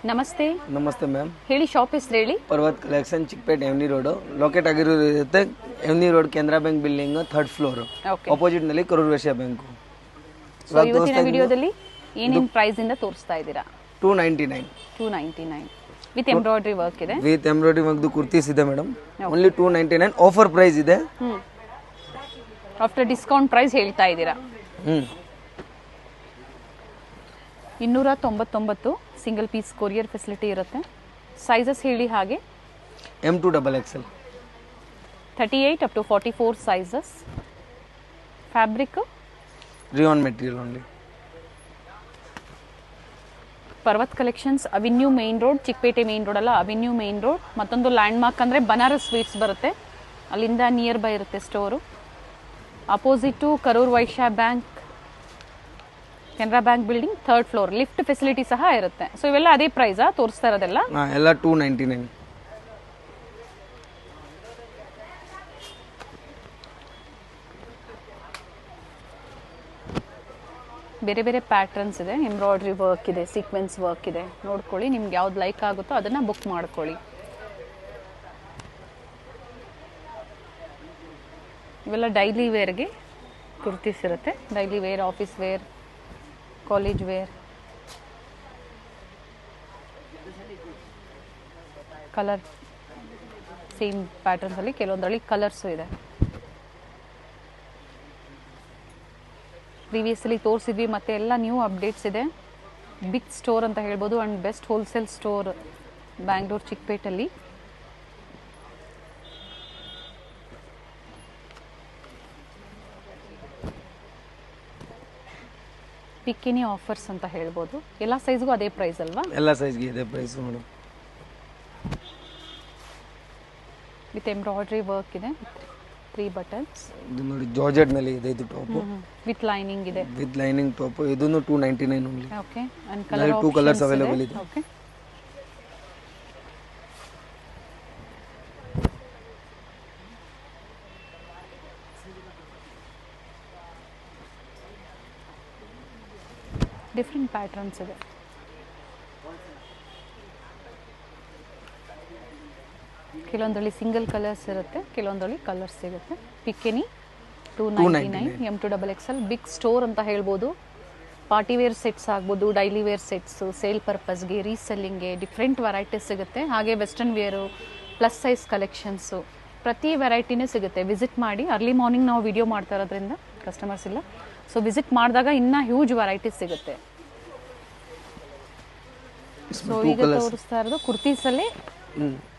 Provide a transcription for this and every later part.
ನಮಸ್ತೆ. ನಮಸ್ತೆ ಮ್ಯಾಮ್. ಹೇಳಿ, ಶಾಪ್ ಹೆಸರು ಹೇಳಿ. Parvat collection, Chickpet avenue road locate ಆಗಿರುತ್ತೆ. Avenue road Canara bank building 3rd floor, opposite ನಲ್ಲಿ ಕರೂರ್ ವೈಶ್ಯ ಬ್ಯಾಂಕ್. ಇವತ್ತಿನ ವಿಡಿಯೋದಲ್ಲಿ ಏನೇನು ಪ್ರೈಸ್ ಇಂದ ತೋರಿಸ್ತಾ ಇದ್ದೀರಾ? 299 ವಿತ್ ಎಂಬ್ರಾಯ್ಡರಿ ವರ್ಕ್ ಇದೆ. ವಿತ್ ಎಂಬ್ರಾಯ್ಡರಿ ವರ್ಕ್ ಕುರ್ತೀಸ್ ಇದೆ ಮೇಡಮ್. ಓನ್ಲಿ 299 ಆಫರ್ ಪ್ರೈಸ್ ಇದೆ. ಆಫ್ಟರ್ ಡಿಸ್ಕೌಂಟ್ ಪ್ರೈಸ್ ಹೇಳ್ತಾ ಇದ್ದೀರಾ. 299 ಸಿಂಗಲ್ ಪೀಸ್ ಕೊರಿಯರ್ ಫೆಸಿಲಿಟಿ ಇರುತ್ತೆ. ಸೈಜಸ್ ಹೇಳಿ ಹಾಗೆ. M2XXL 38 up to 44 sizes. Fabric rayon material only. Parvat collections, avenue main road, Chikkapete main road ಅಲ್ಲ, avenue main road. ಮತ್ತೊಂದು landmark ಅಂದರೆ Banaras sweets ಬರುತ್ತೆ, ಅಲ್ಲಿಂದ ನಿಯರ್ ಬೈ ಇರುತ್ತೆ ಸ್ಟೋರು. ಅಪೋಸಿಟು ಕರೂರ್ ವೈಶ್ಯ bank, Canara bank building 3rd floor. Lift facility ಸಹ ಇರುತ್ತೆ. So ಇವೆಲ್ಲ ಅದೇ ಪ್ರೈಸಾ ತೋರಿಸ್ತಾ ಇರೋದೆಲ್ಲ? ಎಲ್ಲ 299. ಬೇರೆ ಬೇರೆ ಪ್ಯಾಟರ್ನ್ಸ್ ಇದೆ, ಎಂಬ್ರಾಯ್ಡ್ರಿ ವರ್ಕ್ ಇದೆ, ಸೀಕ್ವೆನ್ಸ್ ವರ್ಕ್ ಇದೆ. ನೋಡ್ಕೊಳ್ಳಿ, ನಿಮ್ಗೆ ಯಾವ್ದು ಲೈಕ್ ಆಗುತ್ತೋ ಅದನ್ನು ಬುಕ್ ಮಾಡ್ಕೊಳ್ಳಿ. ಇವೆಲ್ಲ ಡೈಲಿ ವೇರ್ಗೆ ಕುರ್ತೀಸ್ ಇರುತ್ತೆ. Daily wear, office wear, college wear. Colour same ಪ್ಯಾಟರ್ನ್ಸಲ್ಲಿ, ಕೆಲವೊಂದರಲ್ಲಿ ಕಲರ್ಸು ಇದೆ. ಪ್ರೀವಿಯಸ್ಲಿ ತೋರಿಸಿದ್ವಿ, ಮತ್ತೆ ಎಲ್ಲ ನ್ಯೂ ಅಪ್ಡೇಟ್ಸ್ ಇದೆ. ಬಿಗ್ ಸ್ಟೋರ್ ಅಂತ ಹೇಳ್ಬೋದು, and best wholesale store Bangalore ಚಿಕ್ಕಪೇಟಲ್ಲಿ. ಪಿಕ್ಕಿನಿ ಆಫರ್ಸ್ ಅಂತ ಹೇಳ್ಬೋದು. ಎಲ್ಲ ಸೈಜ್ಗೂ ಅದೇ ಪ್ರೈಸ್ ಅಲ್ವಾ? ಎಲ್ಲ ಸೈಜ್ಗೆ ಇದೆ price madam. With embroidery work ಇದೆ, 3 ಬಟನ್ಸ್. ಇದು ನೋಡಿ ಜಾರ್ಜೆಟ್ ನಲ್ಲಿ ಇದೆ. ಇದು ಟಾಪ್ ವಿತ್ ಲೈನಿಂಗ್ ಇದೆ. With lining top. ಇದನ್ನು 299 only. Okay. And colour 2 colours available ಇದೆ. ಓಕೆ. ಡಿಫ್ರೆಂಟ್ ಪ್ಯಾಟರ್ನ್ಸ್ ಇದೆ. ಕೆಲವೊಂದರಲ್ಲಿ ಸಿಂಗಲ್ ಕಲರ್ಸ್ ಇರುತ್ತೆ, ಕೆಲವೊಂದರಲ್ಲಿ ಕಲರ್ಸ್ ಸಿಗುತ್ತೆ. ಪಿಕ್ಕಿನಿ 299, M2XXL ಬಿಗ್ ಸ್ಟೋರ್ ಅಂತ ಹೇಳ್ಬೋದು. ಪಾರ್ಟಿ ವೇರ್ ಸೆಟ್ಸ್ ಆಗ್ಬೋದು, ಡೈಲಿ ವೇರ್ ಸೆಟ್ಸು, ಸೇಲ್ ಪರ್ಪಸ್ಗೆ, ರೀಸೆಲ್ಲಿಂಗ್ಗೆ ಡಿಫ್ರೆಂಟ್ ವೆರೈಟೀಸ್ ಸಿಗುತ್ತೆ. ಹಾಗೆ western wear, plus size collections, ಪ್ರತಿ ವೆರೈಟಿನೇ ಸಿಗುತ್ತೆ. ವಿಸಿಟ್ ಮಾಡಿ. ಅರ್ಲಿ ಮಾರ್ನಿಂಗ್ ನಾವು ವಿಡಿಯೋ ಮಾಡ್ತಾ ಇರೋದ್ರಿಂದ ಕಸ್ಟಮರ್ಸ್ ಇಲ್ಲ, ಸೊ ವಿಸಿಟ್ ಮಾಡಿದಾಗ ಇನ್ನೂ ಹ್ಯೂಜ್ ವೆರೈಟೀಸ್ ಸಿಗುತ್ತೆ. ಸೊ ಈಗ ತೋರಿಸ್ತಾ ಇರೋದು ಕುರ್ತೀಸಲ್ಲಿ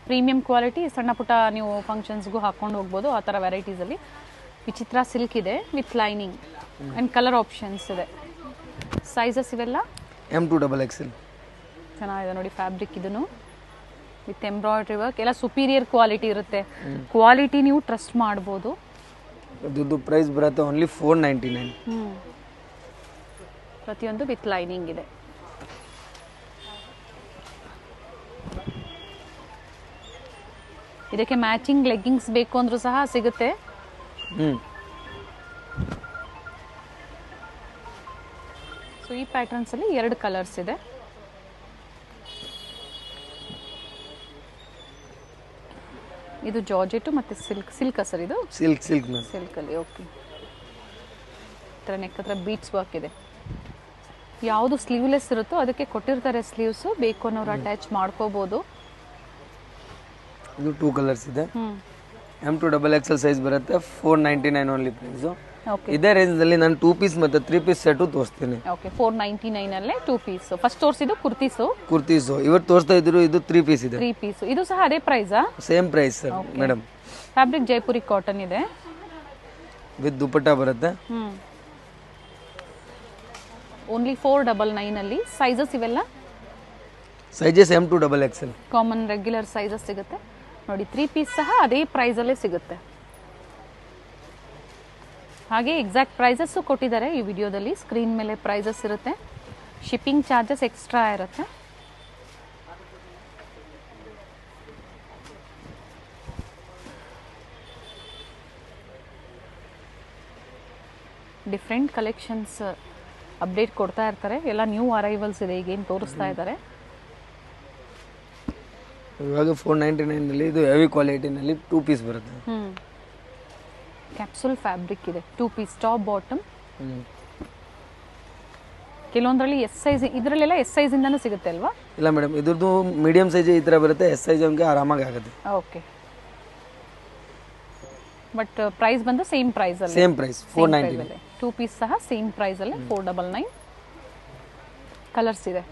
ಪ್ರೀಮಿಯಂ ಕ್ವಾಲಿಟಿ, ಸಣ್ಣ ಪುಟ್ಟ ನೀವು ಫಂಕ್ಷನ್ಸ್ಗೂ ಹಾಕೊಂಡು ಹೋಗ್ಬೋದು ಆ ಥರ ವೆರೈಟೀಸಲ್ಲಿ. ವಿಚಿತ್ರ ಸಿಲ್ಕ್ ಇದೆ with lining and colour options ಇದೆ. ಸೈಜಸ್ ಇವೆಲ್ಲ M2XXL ಚೆನ್ನಾಗಿದೆ ನೋಡಿ. ಫ್ಯಾಬ್ರಿಕ್ ಇದನ್ನು ವಿತ್ ಎಂಬ್ರಾಯ್ಡ್ರಿ ವರ್ಕ್, ಎಲ್ಲ ಸುಪೀರಿಯರ್ ಕ್ವಾಲಿಟಿ ಇರುತ್ತೆ. ಕ್ವಾಲಿಟಿ ನೀವು ಟ್ರಸ್ಟ್ ಮಾಡ್ಬೋದು. ಇದು ಪ್ರೈಸ್ ಬರುತ್ತೆ ಓನ್ಲಿ 499. ಪ್ರತಿಯೊಂದು ವಿತ್ ಲೈನಿಂಗ್ ಇದೆ. ಇದಕ್ಕೆ ಮ್ಯಾಚಿಂಗ್ ಲೆಗ್ಗಿಂಗ್ಸ್ ಬೇಕು ಅಂದ್ರೂ ಸಹ ಸಿಗುತ್ತೆ. ಸೊ ಈ ಪ್ಯಾಟರ್ನ್ಸ್ ಅಲ್ಲಿ 2 ಕಲರ್ಸ್ ಇದೆ. ಇದು ಜಾರ್ಜೆಟ್ ಮತ್ತೆ ಸಿಲ್ಕ್ ಸರ್. ಇದು ಸಿಲ್ಕ್ ಅಲ್ಲಿ. ಓಕೆ. ತರ ನೆಕ್ ಹತ್ರ ಬೀಟ್ಸ್ ವರ್ಕ್ ಇದೆ. ಯಾವುದು ಸ್ಲೀವ್ಲೆಸ್ ಇರುತ್ತೋ ಅದಕ್ಕೆ ಕೊಟ್ಟಿರ್ತಾರೆ ಸ್ಲೀವ್ಸ್, ಬೇಕು ಅನ್ನೋರು ಅಟ್ಯಾಚ್ ಮಾಡ್ಕೋಬಹುದು. ಇದು 2 ಕಲರ್ಸ್ ಇದೆ. M2XXL ಸೈಜ್ ಬರುತ್ತೆ, 499 ಓನ್ಲಿ ಪ್ರೈಸ್. ಇದೇ ರೇಂಜ್ ಅಲ್ಲಿ ನಾನು 2 ಪೀಸ್ ಮತ್ತೆ 3 ಪೀಸ್ ಸೆಟ್ ತೋರಿಸ್ತೀನಿ. ಓಕೆ. 499 ಅಲ್ಲೇ 2 ಪೀಸ್. ಫಸ್ಟ್ ತೋರಿಸಿದ್ದು ಕುರ್ತೀಸು. ಇವತ್ತು ತೋರಿಸ್ತಾ ಇದ್ರು ಇದು 3 ಪೀಸ್ ಇದೆ. 3 ಪೀಸ್. ಇದು ಸಹ ಅದೇ ಪ್ರೈಸಾ? Same price sir madam. Fabric Jaipuri cotton ಇದೆ, ವಿತ್ ದುಪಟ್ಟಾ ಬರುತ್ತೆ. ಓನ್ಲಿ 499 ಅಲ್ಲಿ. ಸೈಜಸ್ ಇವೆಲ್ಲ sizes M2XXL common regular sizes ಸಿಗುತ್ತೆ ನೋಡಿ. 3 ಪೀಸ್ ಸಹ ಅದೇ ಪ್ರೈಸ್ ಅಲ್ಲೇ ಸಿಗುತ್ತೆ. ಹಾಗೆ ಎಕ್ಸಾಕ್ಟ್ ಪ್ರೈಸಸ್ ಕೊಟ್ಟಿದ್ದಾರೆ ಈ ವಿಡಿಯೋದಲ್ಲಿ. ಸ್ಕ್ರೀನ್ ಮೇಲೆ ಪ್ರೈಸಸ್ ಇರುತ್ತೆ. ಶಿಪ್ಪಿಂಗ್ ಚಾರ್ಜಸ್ ಎಕ್ಸ್ಟ್ರಾ ಇರುತ್ತೆ. ಡಿಫ್ರೆಂಟ್ ಕಲೆಕ್ಷನ್ಸ್ ಅಪ್ಡೇಟ್ ಕೊಡ್ತಾ ಇರ್ತಾರೆ. ಎಲ್ಲ ನ್ಯೂ ಅರೈವಲ್ಸ್ ಇದೆ ಈಗೇನು ತೋರಿಸ್ತಾ ಇದ್ದಾರೆ. ಇವಾಗ 499ನಲ್ಲಿ ಇದು ಹೆವಿ ಕ್ವಾಲಿಟಿನಲ್ಲಿ 2 ಪೀಸ್ ಬರುತ್ತೆ. ಕ್ಯಾಪ್ಸೂಲ್ ಫ್ಯಾಬ್ರಿಕ್ ಇದೆ, 2 ಪೀಸ್ ಟಾಪ್ ಬಾಟಮ್. ಹ್ಞೂ ಕೆಲವೊಂದರಲ್ಲಿ ಎಸ್ ಸೈಜ್, ಇದರಲ್ಲೆಲ್ಲ ಎಸ್ ಸೈಜ್ ಇಂದಾನು ಸಿಗುತ್ತೆ ಅಲ್ವಾ? ಇಲ್ಲ ಮೇಡಮ್, ಇದ್ರದ್ದು ಮೀಡಿಯಂ ಸೈಜ್ ಈ ಥರ ಬರುತ್ತೆ, ಎಸ್ ಸೈಜ್ ಅವನಿಗೆ ಆರಾಮಾಗಿ ಆಗುತ್ತೆ. ಓಕೆ, ಬಟ್ ಪ್ರೈಸ್ ಬಂದು ಸೇಮ್ ಪ್ರೈಸ್ ಅಲ್ಲಿ, ಸೇಮ್ ಪ್ರೈಸ್ 499. 2 ಪೀಸ್ ಸಹ ಸೇಮ್ ಪ್ರೈಸ್ ಅಲ್ಲಿ 499. ಕಲರ್ಸ್ ಇದೆ,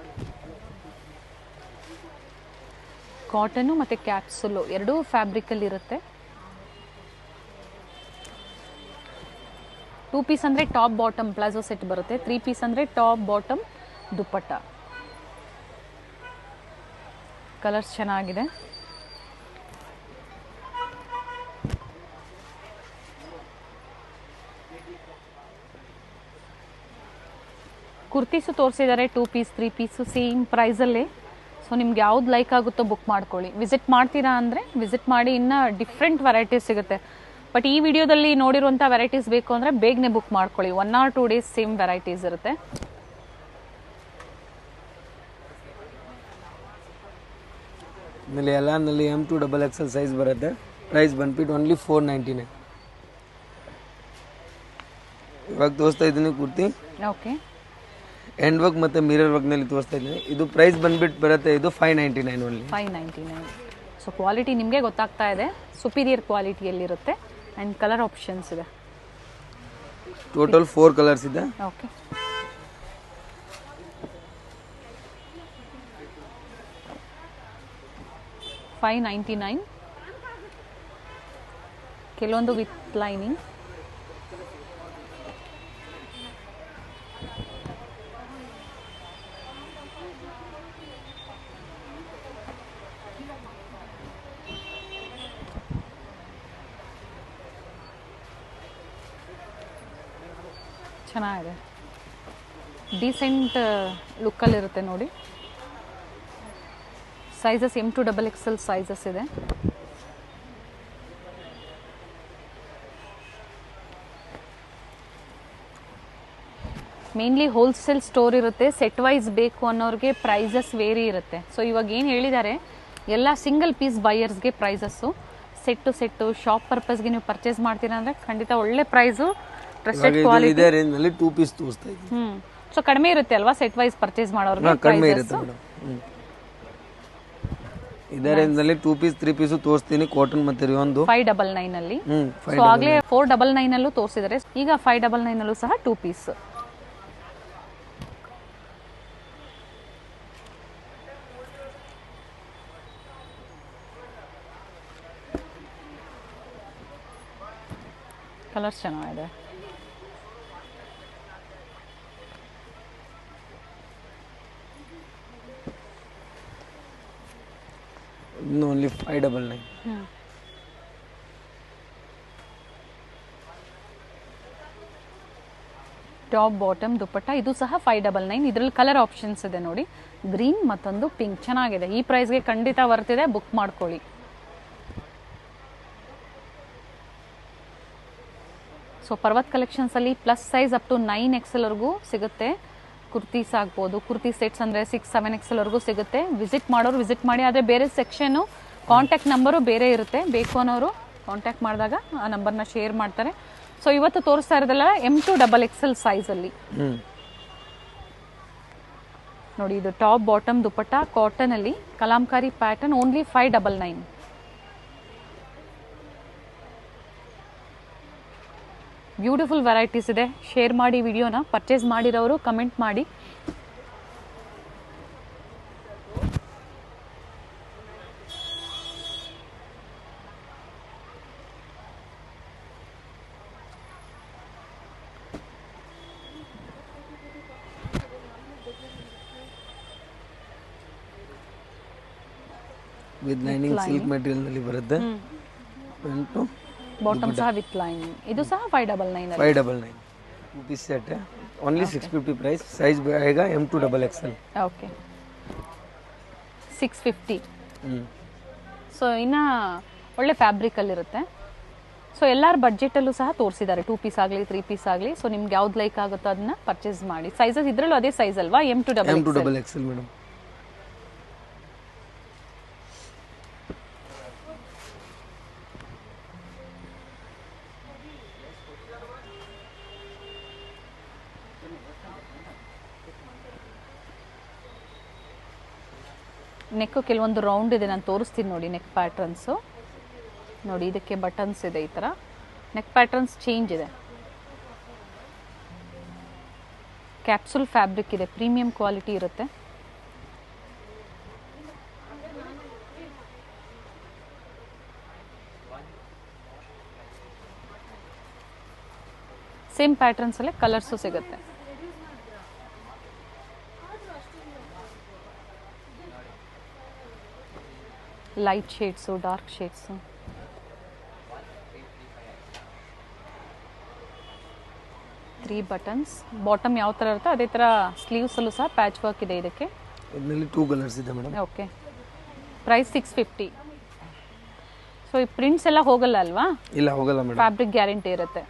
ಕಾಟನ್ ಮತ್ತೆ ಕ್ಯಾಪ್ಸುಲ್ ಎರಡೂ ಫ್ಯಾಬ್ರಿಕ್ ಅಲ್ಲಿ ಇರುತ್ತೆ. 2 ಪೀಸ್ ಅಂದ್ರೆ ಟಾಪ್ ಬಾಟಮ್ ಪ್ಲಾಜೋ ಸೆಟ್ ಬರುತ್ತೆ, 3 ಪೀಸ್ ಅಂದ್ರೆ ಟಾಪ್ ಬಾಟಮ್ ದುಪ್ಪಟ್ಟ. ಕಲರ್ಸ್ ಚೆನ್ನಾಗಿದೆ. ಕುರ್ತೀಸು ತೋರಿಸಿದ್ದಾರೆ, 2 ಪೀಸ್ 3 ಪೀಸು ಸೇಮ್ ಪ್ರೈಸಲ್ಲೇ. ಸೊ ನಿಮ್ಗೆ ಯಾವ್ದು ಲೈಕ್ ಆಗುತ್ತೋ ಬುಕ್ ಮಾಡ್ಕೊಳ್ಳಿ. ವಿಸಿಟ್ ಮಾಡ್ತೀರಾ ಅಂದರೆ ವಿಸಿಟ್ ಮಾಡಿ, ಇನ್ನೂ ಡಿಫ್ರೆಂಟ್ ವೆರೈಟೀಸ್ ಸಿಗುತ್ತೆ. ಬಟ್ ಈ ವಿಡಿಯೋದಲ್ಲಿ ನೋಡಿರುವಂಥ ವೆರೈಟೀಸ್ ಬೇಕು ಅಂದರೆ ಬೇಗನೆ ಬುಕ್ ಮಾಡ್ಕೊಳ್ಳಿ, 1 or 2 ಡೇಸ್ ಸೇಮ್ ವೆರೈಟೀಸ್ ಇರುತ್ತೆ. ಆಮೇಲೆ ಎಲ್ಲನಲ್ಲಿ M2 XXL ಸೈಜ್ ಬರುತ್ತೆ. ಪ್ರೈಸ್ ಬಂದ್ಬಿಟ್ಟು ಓನ್ಲಿ 499. ಇವಾಗ ತೋರಿಸ್ತಾ ಇದ್ದೀನಿ ಕುರ್ತಿ. ಓಕೆ, ಹ್ಯಾಂಡ್ ವರ್ಕ್ ಮತ್ತು ಮಿರರ್ ವರ್ಕ್ನಲ್ಲಿ ತೋರಿಸ್ತಾ ಇದ್ದೀನಿ. ಇದು ಪ್ರೈಸ್ ಬಂದ್ಬಿಟ್ಟು ಬರುತ್ತೆ, ಇದು 599 ಓನ್ಲಿ. 599. ಸೊ ಕ್ವಾಲಿಟಿ ನಿಮಗೆ ಗೊತ್ತಾಗ್ತಾ ಇದೆ, ಸುಪೀರಿಯರ್ ಕ್ವಾಲಿಟಿಯಲ್ಲಿರುತ್ತೆ. ಆ್ಯಂಡ್ ಕಲರ್ ಆಪ್ಷನ್ಸ್ ಇದೆ. ಟೋಟಲ್ 4 ಕಲರ್ಸ್ ಇದೆ. ಓಕೆ, $599. ಕೆಲವೊಂದು ವಿತ್ ಲೈನಿಂಗ್. ಚೆನ್ನಾಗಿದೆ, ಡೀಸೆಂಟ್ ಲುಕ್ಕಲ್ಲಿರುತ್ತೆ ನೋಡಿ. ಸೈಜಸ್ M2 XXL ಸೈಜಸ್ ಇದೆ. ಮೇನ್ಲಿ ಹೋಲ್ಸೇಲ್ ಸ್ಟೋರ್ ಇರುತ್ತೆ, ಸೆಟ್ ವೈಸ್ ಬೇಕು ಅನ್ನೋರಿಗೆ ಪ್ರೈಸಸ್ ವೇರಿ ಇರುತ್ತೆ. ಸೊ ಇವಾಗ ಏನು ಹೇಳಿದ್ದಾರೆ, ಎಲ್ಲ ಸಿಂಗಲ್ ಪೀಸ್ ಬೈಯರ್ಸ್ಗೆ ಪ್ರೈಸಸ್ಸು, ಸೆಟ್ಟು ಶಾಪ್ ಪರ್ಪಸ್ಗೆ ನೀವು ಪರ್ಚೇಸ್ ಮಾಡ್ತೀರಾ ಅಂದರೆ ಖಂಡಿತ ಒಳ್ಳೆ ಪ್ರೈಸು, ಟ್ರಸ್ಟೆಡ್ ಕ್ವಾಲಿಟಿ. ಇದೇ ರೇಂಜ್ನಲ್ಲಿ 2 ಪೀಸ್ ತೋರಿಸ್ತಾ ಇದ್ದೀನಿ. ಸೊ ಕಡಿಮೆ ಇರುತ್ತೆ ಅಲ್ವಾ ಸೆಟ್ ವೈಸ್ ಪರ್ಚೇಸ್ ಮಾಡೋರಿಗೆ? ಕಡಿಮೆ ಇರುತ್ತೆ ಮೇಡಮ್. ಇದೇ ರೇಂಜ್ನಲ್ಲಿ 2 ಪೀಸ್ 3 ಪೀಸು ತೋರಿಸ್ತೀನಿ, ಕಾಟನ್ ಮತ್ತೆ ರಿಯೋನ್ದು. 599 ಅಲ್ಲಿ. ಸೊ ಆಗ್ಲೇ 499 ಅಲ್ಲೂ ತೋರಿಸಿದ್ದಾರೆ, ಈಗ 599 ಅಲ್ಲೂ ಸಹ 2 ಪೀಸ್. ಕಲರ್ಸ್ ಚೆನ್ನಾಗಿದೆ. ಓನ್ಲಿ 599. ಟಾಪ್ ಬಾಟಮ್ ದುಪ್ಪಟ್ಟ, ಇದು ಸಹ 599. ಇದರಲ್ಲಿ ಕಲರ್ ಆಪ್ಷನ್ಸ್ ಇದೆ ನೋಡಿ, ಗ್ರೀನ್ ಮತ್ತೊಂದು ಪಿಂಕ್. ಚೆನ್ನಾಗಿದೆ, ಈ ಪ್ರೈಸ್ಗೆ ಖಂಡಿತ ಬರ್ತಿದೆ, ಬುಕ್ ಮಾಡ್ಕೊಳ್ಳಿ. ಸೊ ಪರ್ವತ್ ಕಲೆಕ್ಷನ್ಸ್ ಅಲ್ಲಿ plus size up to 9XL ವರೆಗೂ ಸಿಗುತ್ತೆ. ಕುರ್ತೀಸ್ ಆಗ್ಬೋದು, ಕುರ್ತಿ ಸೆಟ್ಸ್ ಅಂದರೆ 6-7 XL ವರೆಗೂ ಸಿಗುತ್ತೆ. ವಿಸಿಟ್ ಮಾಡೋರು ವಿಸಿಟ್ ಮಾಡಿ. ಆದರೆ ಬೇರೆ ಸೆಕ್ಷನ್ನು ಕಾಂಟ್ಯಾಕ್ಟ್ ನಂಬರು ಬೇರೆ ಇರುತ್ತೆ, ಬೇಕು ಅನ್ನೋರು ಕಾಂಟ್ಯಾಕ್ಟ್ ಮಾಡಿದಾಗ ಆ ನಂಬರ್ನ ಶೇರ್ ಮಾಡ್ತಾರೆ. ಸೊ ಇವತ್ತು ತೋರಿಸ್ತಾ ಇರೋದಲ್ಲ M2 XXL ಸೈಜಲ್ಲಿ ನೋಡಿ. ಇದು ಟಾಪ್ ಬಾಟಮ್ ದುಪ್ಪಟ್ಟ ಕಾಟನ್ ಅಲ್ಲಿ kalamkari pattern, only 599. Beautiful varieties ಇದೆ. ಶೇರ್ ಮಾಡಿ ವಿಡಿಯೋನ, ಪರ್ಚೇಸ್ ಮಾಡಿರೋರು ಕಮೆಂಟ್ ಮಾಡಿ. ವಿತ್ ಲೈನಿಂಗ್ ಸಿಲ್ಕ್ ಮೆಟೀರಿಯಲ್ ನಲ್ಲಿ ಬರುತ್ತೆ. ಬಾಟಮ್ ಸಹ ವಿತ್ ಲೈನಿಂಗ್. ಇದು ಸಹ 599. 599 2 पीस सेट है, ओनली 650 प्राइस. साइज आएगा M2 XXL. ಓಕೆ, 650. ಸೊ ಇನ್ನು ಒಳ್ಳೆ ಫ್ಯಾಬ್ರಿಕಲ್ಲಿರುತ್ತೆ. ಸೊ ಎಲ್ಲರ ಬಡ್ಜೆಟಲ್ಲೂ ಸಹ ತೋರಿಸಿದ್ದಾರೆ, 2 ಪೀಸ್ ಆಗಲಿ 3 ಪೀಸ್ ಆಗಲಿ. ಸೊ ನಿಮ್ಗೆ ಯಾವ್ದು ಲೈಕ್ ಆಗುತ್ತೋ ಅದನ್ನ ಪರ್ಚೇಸ್ ಮಾಡಿ. ಸೈಜಸ್ ಇದರಲ್ಲೂ ಅದೇ ಸೈಜ್ ಅಲ್ವಾ? M2 XXL madam. ನೆಕ್ ಕೆಲವೊಂದು ರೌಂಡ್ ಇದೆ, ನಾನು ತೋರಿಸ್ತೀನಿ ನೋಡಿ ನೆಕ್ ಪ್ಯಾಟ್ರನ್ಸು. ನೋಡಿ ಇದಕ್ಕೆ ಬಟನ್ಸ್ ಇದೆ, ಈ ಥರ ನೆಕ್ ಪ್ಯಾಟ್ರನ್ಸ್ ಚೇಂಜ್ ಇದೆ. ಕ್ಯಾಪ್ಸುಲ್ ಫ್ಯಾಬ್ರಿಕ್ ಇದೆ, ಪ್ರೀಮಿಯಂ ಕ್ವಾಲಿಟಿ ಇರುತ್ತೆ. ಸೇಮ್ ಪ್ಯಾಟರ್ನ್ಸ್ ಅಲ್ಲೇ ಕಲರ್ಸು ಸಿಗುತ್ತೆ. Light shades, dark shades. Three buttons. Bottom ಯಾವ ಥರ ಇರುತ್ತೆ ಅದೇ ಥರ ಸ್ಲೀವ್ಸಲ್ಲೂ ಸಹ ಪ್ಯಾಚ್ ವರ್ಕ್ ಇದೆ ಇದಕ್ಕೆ. ಇದರಲ್ಲಿ 2 ಕಲರ್ಸ್ ಇದೆ ಮೇಡಮ್. ಓಕೆ. ಪ್ರೈಸ್ 650. ಸೊ ಈ ಪ್ರಿಂಟ್ಸ್ ಎಲ್ಲ ಹೋಗಲ್ಲ ಅಲ್ವಾ? ಇಲ್ಲ, ಹೋಗಲ್ಲ ಮೇಡಮ್. ಫ್ಯಾಬ್ರಿಕ್ ಗ್ಯಾರಂಟಿ ಇರುತ್ತೆ.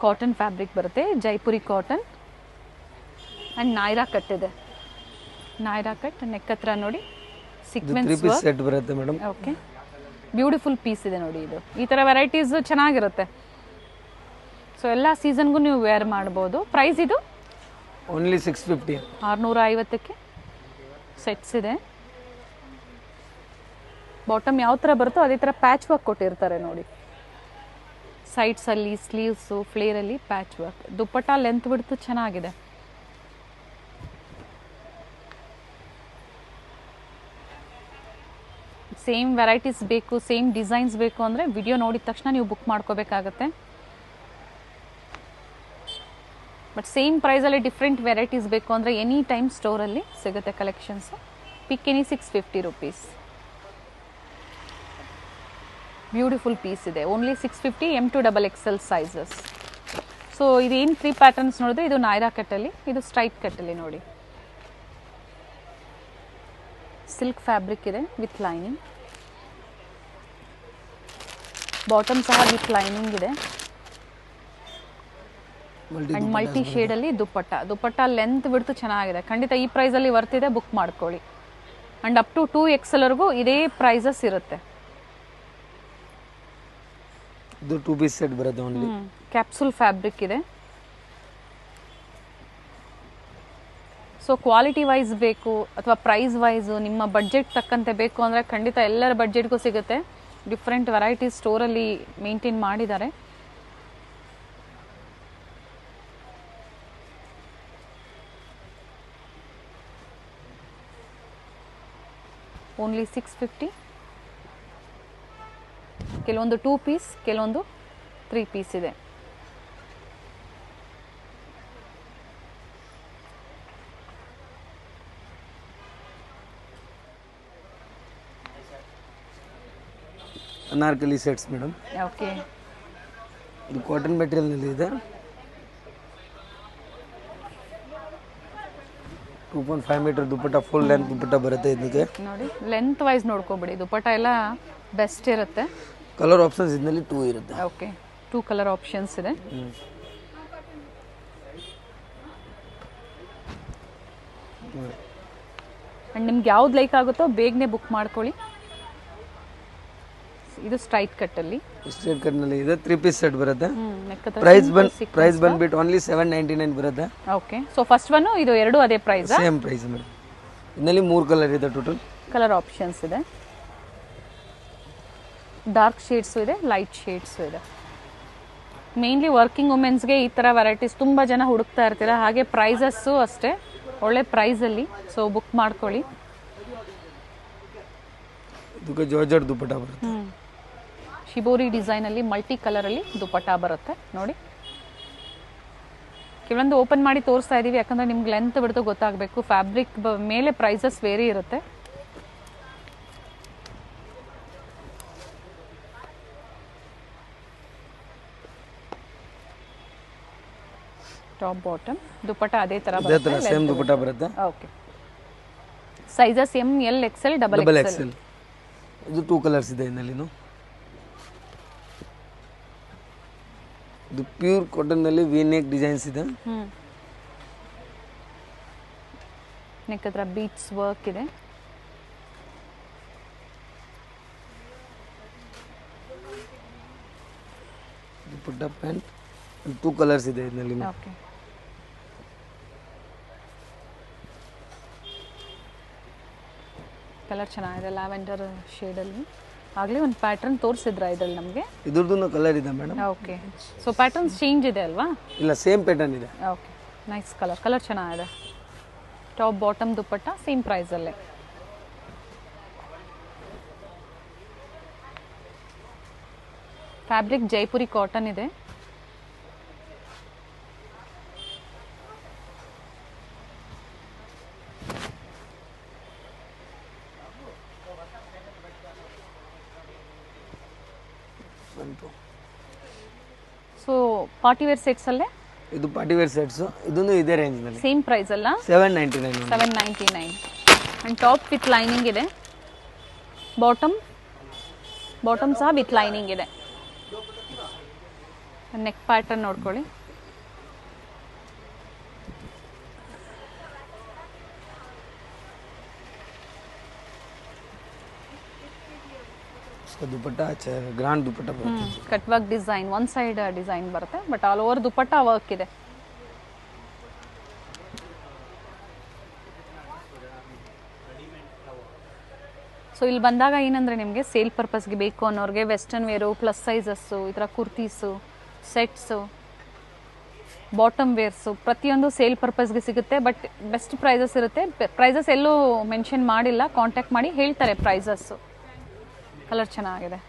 ಕಾಟನ್ ಫ್ಯಾಬ್ರಿಕ್ ಬರುತ್ತೆ, Jaipuri cotton and Nayra cut ಇದೆ. ನಾಯ್ರಾ ಕಟ್ ನೆಕ್ ಹತ್ರ ನೋಡಿ ಸೀಕ್ವೆನ್ಸ್ 3 ಪೀಸ್ ಸೆಟ್ ಬರುತ್ತೆ ಮೇಡಮ್. ಓಕೆ. ಬ್ಯೂಟಿಫುಲ್ ಪೀಸ್ ಇದೆ ನೋಡಿ ಇದು. ಈ ಥರ ವೆರೈಟೀಸ್ ಚೆನ್ನಾಗಿರುತ್ತೆ. ಸೊ ಎಲ್ಲ ಸೀಸನ್ಗೂ ನೀವು ವೇರ್ ಮಾಡ್ಬೋದು. ಪ್ರೈಸ್ ಇದು ಓನ್ಲಿ 650. 650ಕ್ಕೆ ಸೆಟ್ಸ್ ಇದೆ. ಬಾಟಮ್ ಯಾವ ಥರ ಬರುತ್ತೋ ಅದೇ ಥರ ಪ್ಯಾಚ್ ವರ್ಕ್ ಕೊಟ್ಟಿರ್ತಾರೆ ನೋಡಿ. ಸೈಡ್ಸಲ್ಲಿ, ಸ್ಲೀವ್ಸು, ಫ್ಲೇರಲ್ಲಿ ಪ್ಯಾಚ್ ವರ್ಕ್. ದುಪ್ಪಟ್ಟ ಲೆಂತ್ ಬಿಡ್ತು ಚೆನ್ನಾಗಿದೆ. ಸೇಮ್ ವೆರೈಟೀಸ್ ಬೇಕು, ಸೇಮ್ ಡಿಸೈನ್ಸ್ ಬೇಕು ಅಂದರೆ ವಿಡಿಯೋ ನೋಡಿದ ತಕ್ಷಣ ನೀವು ಬುಕ್ ಮಾಡ್ಕೋಬೇಕಾಗತ್ತೆ. ಬಟ್ ಸೇಮ್ ಪ್ರೈಸಲ್ಲಿ ಡಿಫ್ರೆಂಟ್ ವೆರೈಟೀಸ್ ಬೇಕು ಅಂದರೆ ಎನಿ ಟೈಮ್ ಸ್ಟೋರಲ್ಲಿ ಸಿಗುತ್ತೆ collections. Pick any 650 rupees. Beautiful piece ಇದೆ. ಓನ್ಲಿ 650. M2XXL sizes. ಸೊ ಇದೇನು 3 ಪ್ಯಾಟರ್ನ್ಸ್ ನೋಡಿದ್ರೆ ಇದು ನಾಯ್ರಾ ಕಟ್ಟಲ್ಲಿ, ಇದು ಸ್ಟ್ರೈಟ್ ಕಟ್ಟಲ್ಲಿ ನೋಡಿ. ಸಿಲ್ಕ್ ಫ್ಯಾಬ್ರಿಕ್ ಇದೆ ವಿತ್ ಲೈನಿಂಗ್. ಬಾಟಮ್ ಸಹ ವಿತ್ ಲೈನಿಂಗ್ ಇದೆ. ಅಂಡ್ ಮಲ್ಟಿ ಶೇಡಲ್ಲಿ ದುಪ್ಪಟ್ಟ ಲೆಂತ್ ಬಿಡ್ತು ಚೆನ್ನಾಗಿದೆ. ಖಂಡಿತ ಈ ಪ್ರೈಸಲ್ಲಿ ವರ್ತಿದೆ, ಬುಕ್ ಮಾಡ್ಕೊಳ್ಳಿ. ಅಂಡ್ ಅಪ್ ಟು 2XLವರೆಗೂ ಇದೇ ಪ್ರೈಸಸ್ ಇರುತ್ತೆ. ಇದು 2 ಪೀಸ್ ಸೆಟ್ ಬರುತ್ತೆ ಓನ್ಲಿ. ಕ್ಯಾಪ್ಸುಲ್ ಫ್ಯಾಬ್ರಿಕ್ ಇದೆ. ಸೊ ಕ್ವಾಲಿಟಿ ವೈಸ್ ಬೇಕು ಅಥವಾ ಪ್ರೈಸ್ ವೈಸು ನಿಮ್ಮ ಬಡ್ಜೆಟ್ ತಕ್ಕಂತೆ ಬೇಕು ಅಂದರೆ ಖಂಡಿತ ಎಲ್ಲರ ಬಡ್ಜೆಟ್ಗೂ ಸಿಗುತ್ತೆ. ಡಿಫ್ರೆಂಟ್ ವೆರೈಟೀಸ್ ಸ್ಟೋರಲ್ಲಿ ಮೇಂಟೈನ್ ಮಾಡಿದ್ದಾರೆ. ಓನ್ಲಿ 650. ಕೆಲವೊಂದು 2 ಪೀಸ್, ಕೆಲವೊಂದು 3 ಪೀಸ್ ಇದೆ. Anarkali sets madam. ಓಕೆ. ಇದು ಕಾಟನ್ ಮೆಟೀರಿಯಲ್ನಲ್ಲಿ ಇದೆ. 2.5 ಮೀಟರ್ ದುಪ್ಪಟ್ಟ, ಫುಲ್ ಲೆಂತ್ ದುಪ್ಪಟ್ಟ ಬರುತ್ತೆ ಇದಕ್ಕೆ. ನೋಡಿ ಲೆಂತ್ ವೈಸ್ ನೋಡ್ಕೊಬಿಡಿ. ದುಪ್ಪಟ್ಟ ಎಲ್ಲ ಬೆಸ್ಟ್ ಇರುತ್ತೆ. ಕಲರ್ ಆಪ್ಷನ್ಸ್ ಇದರಲ್ಲಿ 2 ಇರುತ್ತೆ. ಓಕೆ. 2 ಕಲರ್ ಆಪ್ಷನ್ಸ್ ಇದೆ. ಅಂಡ್ ನಿಮ್ಗೆ ಯಾವ್ದು ಲೈಕ್ ಆಗುತ್ತೋ ಬೇಗನೆ ಬುಕ್ ಮಾಡ್ಕೊಳ್ಳಿ. ಇದು ಸ್ಟ್ರೈಟ್ ಕಟ್ಟಲ್ಲಿ, ಸ್ಟ್ರೈಟ್ ಕಟ್ನಲ್ಲಿ ಇದೆ. 3 ಪೀಸ್ ಸೆಟ್ ಬರುತ್ತೆ. ಪ್ರೈಸ್ ಬಂದ್ಬಿಟ್ಟು ಓನ್ಲಿ 799 ಬರುತ್ತೆ. ಓಕೆ. ಸೊ ಫಸ್ಟ್ ಒನ್ ಇದು ಎರಡು ಅದೇ ಪ್ರೈಸ್. Same price madam. ಇದರಲ್ಲಿ 3 ಕಲರ್ ಇದೆ, ಟೋಟಲ್ ಕಲರ್ ಆಪ್ಷನ್ಸ್ ಇದೆ. ಡಾರ್ಕ್ ಶೇಡ್ಸು ಇದೆ, ಲೈಟ್ ಶೇಡ್ಸು ಇದೆ. ಮೇನ್ಲಿ ವರ್ಕಿಂಗ್ ವುಮೆನ್ಸ್ಗೆ ಈ ಥರ ವೆರೈಟೀಸ್ ತುಂಬ ಜನ ಹುಡುಕ್ತಾ ಇರ್ತೀರ. ಹಾಗೆ ಪ್ರೈಸಸ್ಸು ಅಷ್ಟೇ ಒಳ್ಳೆ ಪ್ರೈಸಲ್ಲಿ. ಸೊ ಬುಕ್ ಮಾಡ್ಕೊಳ್ಳಿ. ಇದಕ್ಕೆ ಜಾರ್ಜೆಟ್ ದುಪ್ಪಟ್ಟ ಬರುತ್ತೆ. ಶಿಬೋರಿ ಡಿಸೈನಲ್ಲಿ ಮಲ್ಟಿ ಕಲರಲ್ಲಿ ದುಪ್ಪಟ್ಟ ಬರುತ್ತೆ ನೋಡಿ. ಕೆಲವೊಂದು ಓಪನ್ ಮಾಡಿ ತೋರಿಸ್ತಾ ಇದ್ದೀವಿ ಯಾಕಂದರೆ ನಿಮ್ಗೆ ಲೆಂತ್ ಬಿಡ್ತು ಗೊತ್ತಾಗಬೇಕು. ಫ್ಯಾಬ್ರಿಕ್ ಮೇಲೆ ಪ್ರೈಸಸ್ ವೇರಿ ಇರುತ್ತೆ. ಟಾಪ್ ಬಾಟಮ್ ದುಪ್ಪಟ್ಟ ಅದೇ ತರ ಬರುತ್ತೆ. ಸೇಮ್ ದುಪ್ಪಟ್ಟ ಬರುತ್ತೆ. Okay. Sizes M, L, XL, double XL. ಇದು 2 ಕಲರ್ಸ್ ಇದೆ ಇದರಲ್ಲಿನು. ಇದು ಪ್ಯೂರ್ ಕಾಟನ್ ನಲ್ಲಿ ವಿ ನೆಕ್ ಡಿಸೈನ್ಸ್ ಇದೆ. ನೆಕ್ ಹತ್ರ ಬೀಟ್ಸ್ ವರ್ಕ್ ಇದೆ. ದುಪ್ಪಟ್ಟ ಪ್ಯಾಂಟ್ 2 ಕಲರ್ಸ್ ಇದೆ ಇದರಲ್ಲಿ. ಓಕೆ, ಕಲರ್ ಚೆನ್ನಾಗಿದೆ, ಲ್ಯಾವೆಂಡರ್ ಶೇಡಲ್ಲಿ. ಆಗಲೇ ಒಂದು ಪ್ಯಾಟರ್ನ್ ತೋರಿಸಿದ್ರ ಇದರಲ್ಲಿ ನಮಗೆ? ಇದ್ರದ್ದು ಕಲರ್ ಇದೆ madam. Okay, so patterns change ಇದೆ ಅಲ್ವಾ? ಇಲ್ಲ, ಸೇಮ್ ಪ್ಯಾಟರ್ನ್ ಇದೆ. ಓಕೆ, ನೈಸ್ ಕಲರ್ ಚೆನ್ನಾಗಿದೆ. ಟಾಪ್ ಬಾಟಮ್ ದುಪ್ಪಟ್ಟ ಸೇಮ್ ಪ್ರೈಸಲ್ಲೇ. ಫ್ಯಾಬ್ರಿಕ್ ಜೈಪುರಿ ಕಾಟನ್ ಇದೆ. ಸೊ ಪಾರ್ಟಿ ವೇರ್ ಸೆಟ್ಸ್ ಅಲ್ಲೇ ಇದು ಪಾರ್ಟಿ ವೇರ್ ಸೆಟ್ಸ್. ಇದನ್ನು ಇದೇ ರೇಂಜ್ ನಲ್ಲಿ ಸೇಮ್ ಪ್ರೈಸ್ ಅಲ್ಲ? 799. 799. ಅಂಡ್ ಟಾಪ್ ವಿತ್ ಲೈನಿಂಗ್ ಇದೆ. ಬಾಟಮ್ ಸಹ ವಿತ್ ಲೈನಿಂಗ್ ಇದೆ. ನೆಕ್ ಪ್ಯಾಟರ್ನ್ ನೋಡ್ಕೊಳ್ಳಿ. ದುಪಟ್ಟ ಗ್ರಾಂಡ್ ದುಪಟ್ಟ ಬರುತ್ತೆ. Cut work design, one side design ಬರುತ್ತೆ, but all over dupatta work ಇದೆ. ಸೊ ಇಲ್ಲಿ ಬಂದಾಗ ಏನಂದ್ರೆ ನಿಮಗೆ ಸೇಲ್ ಪರ್ಪಸ್ಗೆ ಬೇಕು ಅನ್ನೋರಿಗೆ ವೆಸ್ಟರ್ನ್ ವೇರು, ಪ್ಲಸ್ ಸೈಜಸ್ಸು, ಈ ಥರ ಕುರ್ತೀಸು, ಸೆಟ್ಸು, ಬಾಟಮ್ ವೇರ್ಸು ಪ್ರತಿಯೊಂದು ಸೇಲ್ ಪರ್ಪಸ್ಗೆ ಸಿಗುತ್ತೆ. ಬಟ್ ಬೆಸ್ಟ್ ಪ್ರೈಸಸ್ ಇರುತ್ತೆ. ಪ್ರೈಸಸ್ ಎಲ್ಲೂ ಮೆನ್ಷನ್ ಮಾಡಿಲ್ಲ, ಕಾಂಟ್ಯಾಕ್ಟ್ ಮಾಡಿ ಹೇಳ್ತಾರೆ ಪ್ರೈಸಸ್ಸು. ಕಲರ್ ಚೆನ್ನಾಗಿದೆ.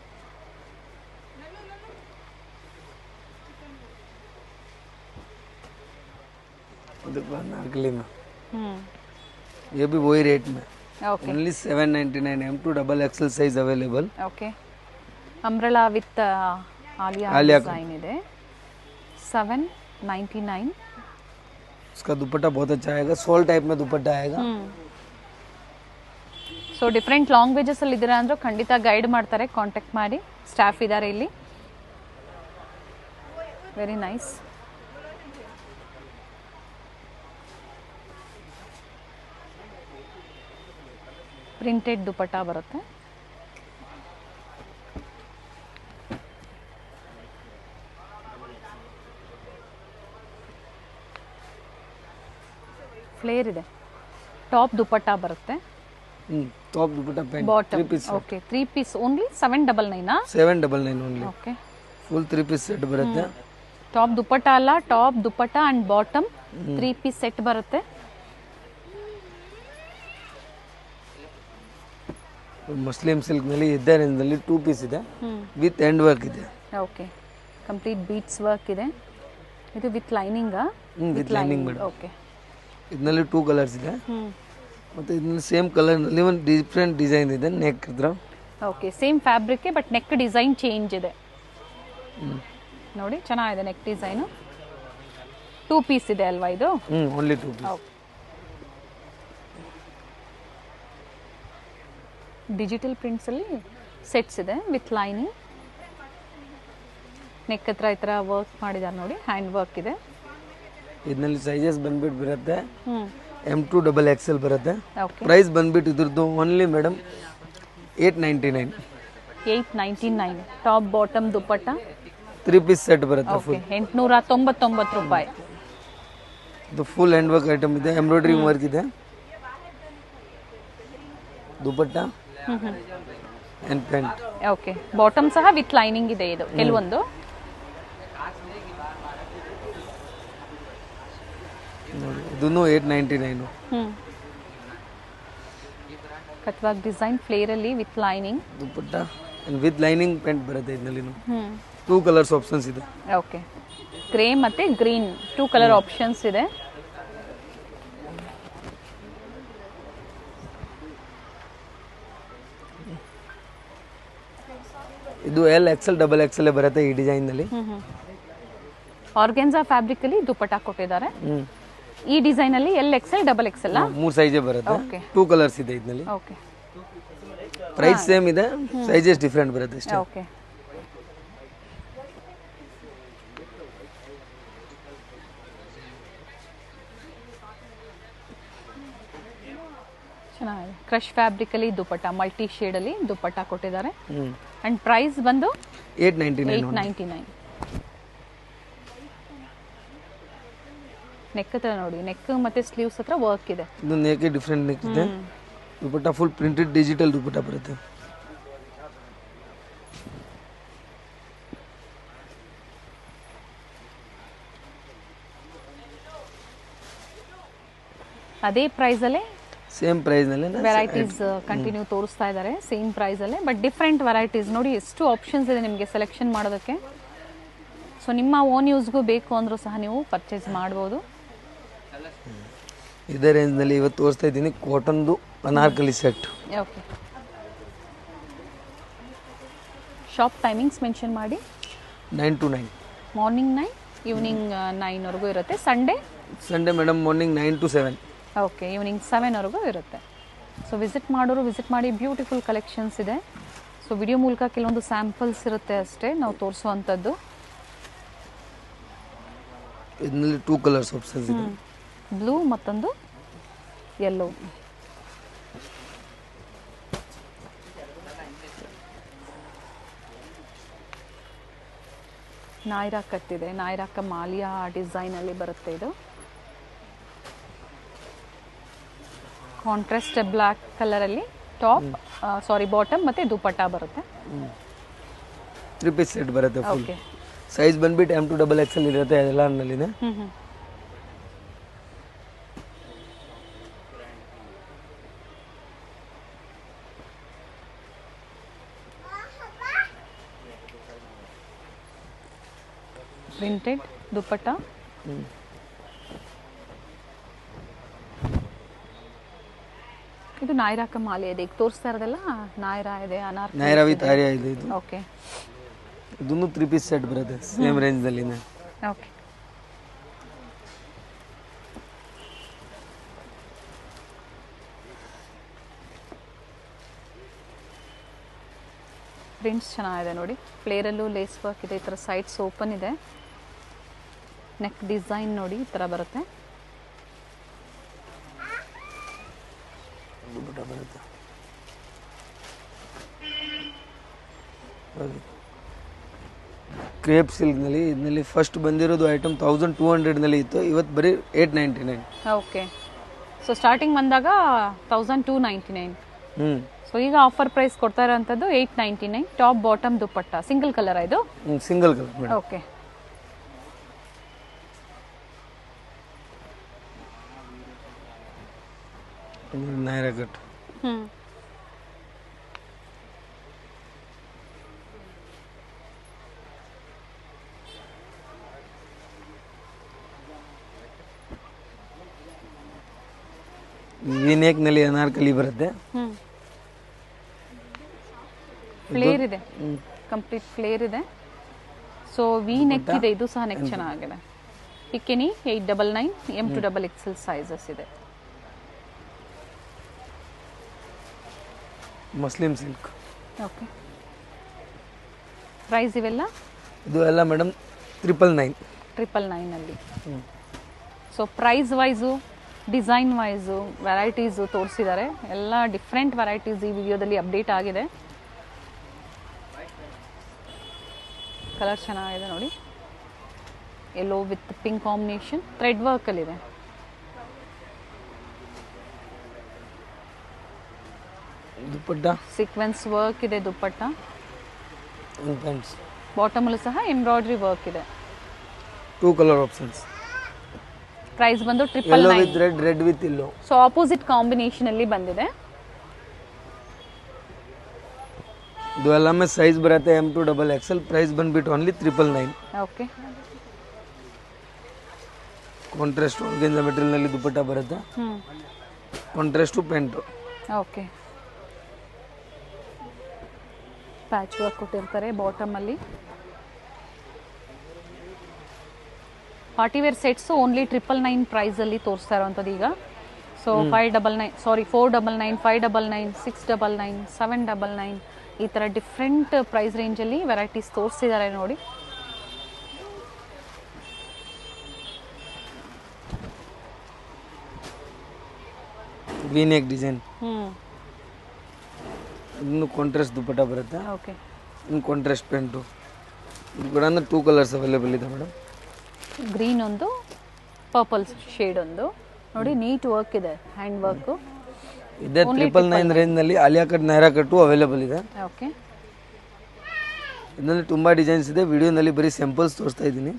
ये भी वही रेट में, okay, only 799. M2 XXL size available. Okay. Umbrella with Alia Alia design ಇದೆ. 799. उसका दुपट्टा बहुत अच्छा आएगा, सोल टाइप में दुपट्टा आएगा. ಸೊ ಡಿಫ್ರೆಂಟ್ ಲ್ಯಾಂಗ್ವೇಜಸ್ ಅಲ್ಲಿ ಇದ್ದೀರಾ ಅಂದ್ರೆ ಖಂಡಿತ ಗೈಡ್ ಮಾಡ್ತಾರೆ, ಕಾಂಟ್ಯಾಕ್ಟ್ ಮಾಡಿ. ಸ್ಟಾಫ್ ಇದ್ದಾರೆ ಇಲ್ಲಿ. Very nice. ಪ್ರಿಂಟೆಡ್ ದುಪಟ್ಟ ಬರುತ್ತೆ. ಫ್ಲೇರ್ ಇದೆ. ಟಾಪ್ ದುಪಟ್ಟ ಬರುತ್ತೆ. Top dupatta pant bottom 3 piece. Okay, 3 piece only 799. 799 only. Okay, full 3 piece set ಬರುತ್ತೆ. ಟಾಪ್ ದುಪಟ್ಟ ಅಲ್ಲ, top dupatta and bottom 3 piece set ಬರುತ್ತೆ. ಮುಸ್ಲಿಂ ಸಿಲ್ಕ್ ನಲ್ಲಿ ಇದೇ ರೇಂಜ್ ನಲ್ಲಿ 2 ಪೀಸ್ ಇದೆ, ವಿತ್ ಎಂಡ್ ವರ್ಕ್ ಇದೆ. ಓಕೆ, ಕಂಪ್ಲೀಟ್ ಬೀಟ್ಸ್ ವರ್ಕ್ ಇದೆ. ಇದು with lining. With lining madam. Okay, ಇದರಲ್ಲಿ 2 ಕಲರ್ಸ್ ಇದೆ. ಮತ್ತೆ ಇದರಲ್ಲಿ ಸೇಮ್ ಕಲರ್ ನಲ್ಲಿ ಒಂದು ಡಿಫರೆಂಟ್ ಡಿಸೈನ್ ಇದೆ ನೆಕ್ ಹತ್ರ. Okay, same fabric but neck design change ಇದೆ. ನೋಡಿ ಚೆನ್ನಾಗಿದೆ ನೆಕ್ ಡಿಸೈನು. 2 ಪೀಸ್ ಇದೆ ಅಲ್ವಾ ಇದು? Only 2 piece. ಡಿಜಿಟಲ್ ಪ್ರಿಂಟ್ಸ್ ಅಲ್ಲಿ ಸೆಟ್ಸ್ ಇದೆ ವಿತ್ ಲೈನಿಂಗ್. ನೆಕ್ ಹತ್ರ ಈ ಥರ ವರ್ಕ್ ಮಾಡಿದ್ದಾರೆ ನೋಡಿ, ಹ್ಯಾಂಡ್ ವರ್ಕ್ ಇದೆ. ಇದರಲ್ಲಿ ಸೈಜಸ್ ಬಂದ್ಬಿಟ್ಟು ಬರುತ್ತೆ M2 XXL ಬರುತ್ತೆ. ಓಕೆ, ಪ್ರೈಸ್ ಬಂದ್ಬಿಟ್ಟು ಇದ್ರದ್ದು only madam 899. 899. Top bottom dupatta 3 piece set ಬರುತ್ತೆ. ಓಕೆ, 899 ರೂಪಾಯಿ. ಇದು ಫುಲ್ ಹ್ಯಾಂಡ್ ವರ್ಕ್ ಐಟಮ್ ಇದೆ, ಎಂಬ್ರಾಯ್ಡರಿ ವರ್ಕ್ ಇದೆ. Dupatta and pant. Okay, bottom ಸಹ ವಿತ್ ಲೈನಿಂಗ್ ಇದೆ. ಇದು ಕೆಲವೊಂದು ಇದನ್ನು 899. ಕಟ್ವಾಗ್ ಡಿಸೈನ್ ಫ್ಲೇರ್ ಅಲ್ಲಿ with lining dupatta and with lining pant ಬರುತ್ತೆ. ಇದರಲ್ಲಿ 2 ಕಲರ್ಸ್ ಆಪ್ಷನ್ಸ್ ಇದೆ. ಓಕೆ, ಗ್ರೇ ಮತ್ತೆ ಗ್ರೀನ್ 2 ಕಲರ್ ಆಪ್ಷನ್ಸ್ ಇದೆ. ಇದು L XL XXL ಬರುತ್ತೆ ಈ ಡಿಸೈನ್ ನಲ್ಲಿ. ಆರ್ಗೆನ್ಸಾ ಫ್ಯಾಬ್ರಿಕ್ ಅಲ್ಲಿ ದುಪಟ್ಟ ಕೊಟ್ಟಿದ್ದಾರೆ. ಈ ಡಿಸೈನ್ ಅಲ್ಲಿ L XL XXL 3 ಸೈಜ್ ಬರುತ್ತೆ. ಓಕೆ, 2 ಕಲರ್ಸ್ ಇದೆ ಇದರಲ್ಲಿ. ಓಕೆ, ಪ್ರೈಸ್ ಸೇಮ್ ಇದೆ, ಸೈಜಸ್ ಡಿಫರೆಂಟ್ ಬರುತ್ತೆ ಅಷ್ಟೇ. ಓಕೆ. ಚೆನ್ನಾಗಿದೆ. ಕ್ರಶ್ ಫ್ಯಾಬ್ರಿಕ್ ಅಲ್ಲಿ ದುಪಟ್ಟ, ಮಲ್ಟಿ ಶೇಡ್ ಅಲ್ಲಿ ದುಪಟ್ಟ ಕೊಟ್ಟಿದ್ದಾರೆ. ಅಂಡ್ ಪ್ರೈಸ್ ಬಂದು 899. 899. ನೆಕ್ ಹತ್ರ ನೋಡಿ, ನೆಕ್ ಮತ್ತು ಸ್ಲೀವ್ಸ್ ಹತ್ರ ವರ್ಕ್ ಇದೆ. ಇದು ನೆಕ್ ಡಿಫ್ರೆಂಟ್ ನೆಕ್ ಇದೆ. Dupatta full printed digital dupatta ಬರುತ್ತೆ. ಅದೇ ಪ್ರೈಸಲ್ಲೇ ಸೇಮ್ ಪ್ರೈಸ್ನಲ್ಲಿ ವೆರೈಟೀಸ್ ಕಂಟಿನ್ಯೂ ತೋರಿಸ್ತಾ ಇದ್ದಾರೆ, ಸೇಮ್ ಪ್ರೈಸಲ್ಲೇ ಬಟ್ ಡಿಫ್ರೆಂಟ್ ವೆರೈಟೀಸ್. ನೋಡಿ ಎಷ್ಟು ಆಪ್ಷನ್ಸ್ ಇದೆ ನಿಮಗೆ ಸೆಲೆಕ್ಷನ್ ಮಾಡೋದಕ್ಕೆ. ಸೊ ನಿಮ್ಮ ಓನ್ ಯೂಸ್ಗೂ ಬೇಕು ಅಂದರೂ ಸಹ ನೀವು ಪರ್ಚೇಸ್ ಮಾಡ್ಬೋದು. ಇದೇ ರೇಂಜ್ನಲ್ಲಿ ಇವತ್ತು ತೋರಿಸ್ತಾ ಇದ್ದೀನಿ ಕಾಟನ್ದು anarkali set. Okay, shop timings mention ಮಾಡಿ. 9 to 9, ಮಾರ್ನಿಂಗ್ 9, ಈವ್ನಿಂಗ್ 9ವರೆಗೂ ಇರುತ್ತೆ. Sunday madam morning 9 to 7. Okay, evening 7ವರೆಗೂ ಇರುತ್ತೆ. ಸೊ ವಿಸಿಟ್ ಮಾಡೋರು ವಿಸಿಟ್ ಮಾಡಿ, ಬ್ಯೂಟಿಫುಲ್ ಕಲೆಕ್ಷನ್ಸ್ ಇದೆ. ಸೊ ವಿಡಿಯೋ ಮೂಲಕ ಕೆಲವೊಂದು ಸ್ಯಾಂಪಲ್ಸ್ ಇರುತ್ತೆ ಅಷ್ಟೇ ನಾವು ತೋರಿಸುವಂಥದ್ದು. ಇದರಲ್ಲಿ 2 ಕಲರ್ಸ್ ಆಪ್ಷನ್ಸ್ ಇದೆ, ಬ್ಲೂ ಮತ್ತೊಂದು ಯೆಲ್ಲೋ. ನಾಯ್ರಾ ಕಟ್ ಇದೆ, ನಾಯ್ರಾಕ ಮಾಲಿಯಾ ಡಿಸೈನಲ್ಲಿ ಬರುತ್ತೆ ಇದು. ಕಾಂಟ್ರಾಸ್ಟ್ ಬ್ಲ್ಯಾಕ್ ಕಲರಲ್ಲಿ ಟಾಪ್, ಬಾಟಮ್ ಮತ್ತು ದುಪಟ್ಟ ಬರುತ್ತೆ. 3 ಪೀಸ್ ಸೆಟ್ ಬರುತ್ತೆ ಫುಲ್. ಓಕೆ, ಸೈಜ್ ಬಂದ್ಬಿಟ್ಟು M to XXL ಇರುತ್ತೆ ಅದೆಲ್ಲ ನಲ್ಲಿದೆ. ಪ್ರಿಂಟೆಡ್ ದುಪಟ್ಟ. ಇದು ನಾಯ್ರಾಕ ಮಾಲೆ ಇದೆ, ಈಗ ತೋರಿಸ್ತಾ ಇರೋದೆಲ್ಲ ನಾಯ್ರಾ ಇದೆ, ನೈರಾ ವಿತ್ ಆರ್ಯಾ ಇದೆ ಇದು. ಓಕೆ, ಇದನ್ನು 3 ಪೀಸ್ ಸೆಟ್ ಬರುತ್ತೆ ಸೇಮ್ ರೇಂಜ್ನಲ್ಲಿ. ಓಕೆ, ಪ್ರಿಂಟ್ಸ್ ಚೆನ್ನಾಗಿದೆ ನೋಡಿ. ಪ್ಲೇರಲ್ಲೂ ಲೇಸ್ ವರ್ಕ್ ಇದೆ, ಈ ಥರ ಸೈಡ್ಸ್ ಓಪನ್ ಇದೆ. ನೆಕ್ ಡಿಸೈನ್ ನೋಡಿ ಈ ಥರ ಬರುತ್ತೆ. ಬರುತ್ತೆ ಕ್ರೇಪ್ ಸಿಲ್ಕ್ನಲ್ಲಿ. ಇದರಲ್ಲಿ ಫಸ್ಟ್ ಬಂದಿರೋದು ಐಟಮ್ 1200ನಲ್ಲಿ ಇತ್ತು, ಇವತ್ತು ಬರೀ 899. ಓಕೆ, ಸೊ ಸ್ಟಾರ್ಟಿಂಗ್ ಬಂದಾಗ 1299. ಸೊ ಈಗ ಆಫರ್ ಪ್ರೈಸ್ ಕೊಡ್ತಾ ಇರೋಂಥದ್ದು 899. Top bottom dupatta single colour ಇದು. Single colour madam. Okay, Naira cut. ನಲ್ಲಿ ಅನಾರ್ಕಲಿ ಬರುತ್ತೆ. ಫ್ಲೇರ್ ಇದೆ, ಕಂಪ್ಲೀಟ್ ಫ್ಲೇರ್ ಇದೆ. ಸೊ ವಿ ನೆಕ್ ಇದೆ, ಇದು ಸಹ ನೆಕ್ ಚೆನ್ನಾಗಿದೆ. Pick any 899, M to XXL sizes ಇದೆ. Muslin silk. ಓಕೆ, ಪ್ರೈಸ್ ಇವೆಲ್ಲ ಇದು ಎಲ್ಲ ಮೇಡಮ್ 999. 999ಅಲ್ಲಿ. So price wise, design wise, varieties ತೋರಿಸಿದ್ದಾರೆ. ಎಲ್ಲ ಡಿಫ್ರೆಂಟ್ ವೆರೈಟೀಸ್ ಈ ವಿಡಿಯೋದಲ್ಲಿ ಅಪ್ಡೇಟ್ ಆಗಿದೆ. ಕಲರ್ ಚೆನ್ನಾಗಿದೆ ನೋಡಿ, yellow with pink combination, thread ವರ್ಕಲ್ಲಿದೆ. ದುಪಟ್ಟ ಸೀಕ್ವೆನ್ಸ್ ವರ್ಕ್ ಇದೆ ದುಪಟ್ಟ. ಪ್ಯಾಂಟ್ಸ್ ಬಾಟಮಲ್ಲೂ ಸಹ ಎಂಬ್ರಾಯ್ಡ್ರಿ ವರ್ಕ್ ಇದೆ. 2 ಕಲರ್ ಆಪ್ಷನ್ಸ್. ಪ್ರೈಸ್ ಬಂದು yellow 999. With red, red with yellow. So opposite combination ಅಲ್ಲಿ ಬಂದಿದೆ. ಇದು ಎಲ್ಲಾಮೇ ಸೈಜ್ ಬರುತ್ತೆ M to XXL. ಪ್ರೈಸ್ ಬಂದ್ಬಿಟ್ಟು only 999. Okay, contrast organza material ನಲ್ಲಿ ದುಪಟ್ಟ ಬರುತ್ತೆ. Contrast pant. Okay, patch work ಕೊಟ್ಟಿರ್ತಾರೆ ಬಾಟಮ್ ಅಲ್ಲಿ. Party wear sets only 999 price ಅಲ್ಲಿ ತೋರಿಸ್ತಾ ಇರುವಂಥದ್ದು ಈಗ. ಸೊ 499, 599, 699, 799 ಈ ಥರ ಡಿಫ್ರೆಂಟ್ ಪ್ರೈಸ್ ರೇಂಜಲ್ಲಿ ವೆರೈಟೀಸ್ ತೋರಿಸಿದ್ದಾರೆ ನೋಡಿ. V neck design. ಇನ್ನು ಕಾಂಟ್ರಾಸ್ಟ್ ದುಪಟ್ಟ ಬರುತ್ತೆ. ಓಕೆ, ಇನ್ನು ಕಾಂಟ್ರಾಸ್ಟ್ ಪ್ಯಾಂಟು. ಇದು ಕೂಡ 2 ಕಲರ್ಸ್ ಅವೈಲೇಬಲ್ ಇದೆ ಮೇಡಮ್. ಗ್ರೀನ್ ಒಂದು, ಪರ್ಪಲ್ ಶೇಡ್ ಒಂದು ನೋಡಿ, ನೀಟ್ ವರ್ಕ್ ಇದೆ, ಹ್ಯಾಂಡ್ ವರ್ಕು. ಇದೆ 999 ರೇಂಜ್ನಲ್ಲಿ ಆಲಿಯಾ ಕಟ್ ನೈರಾ ಕಟ್ಟು ಅವೈಲೇಬಲ್ ಇದೆ. ಓಕೆ, ಇದರಲ್ಲಿ ತುಂಬ ಡಿಸೈನ್ಸ್ ಇದೆ. ವಿಡಿಯೋನಲ್ಲಿ ಬರೀ ಸ್ಯಾಂಪಲ್ಸ್ ತೋರಿಸ್ತಾ ಇದ್ದೀನಿ.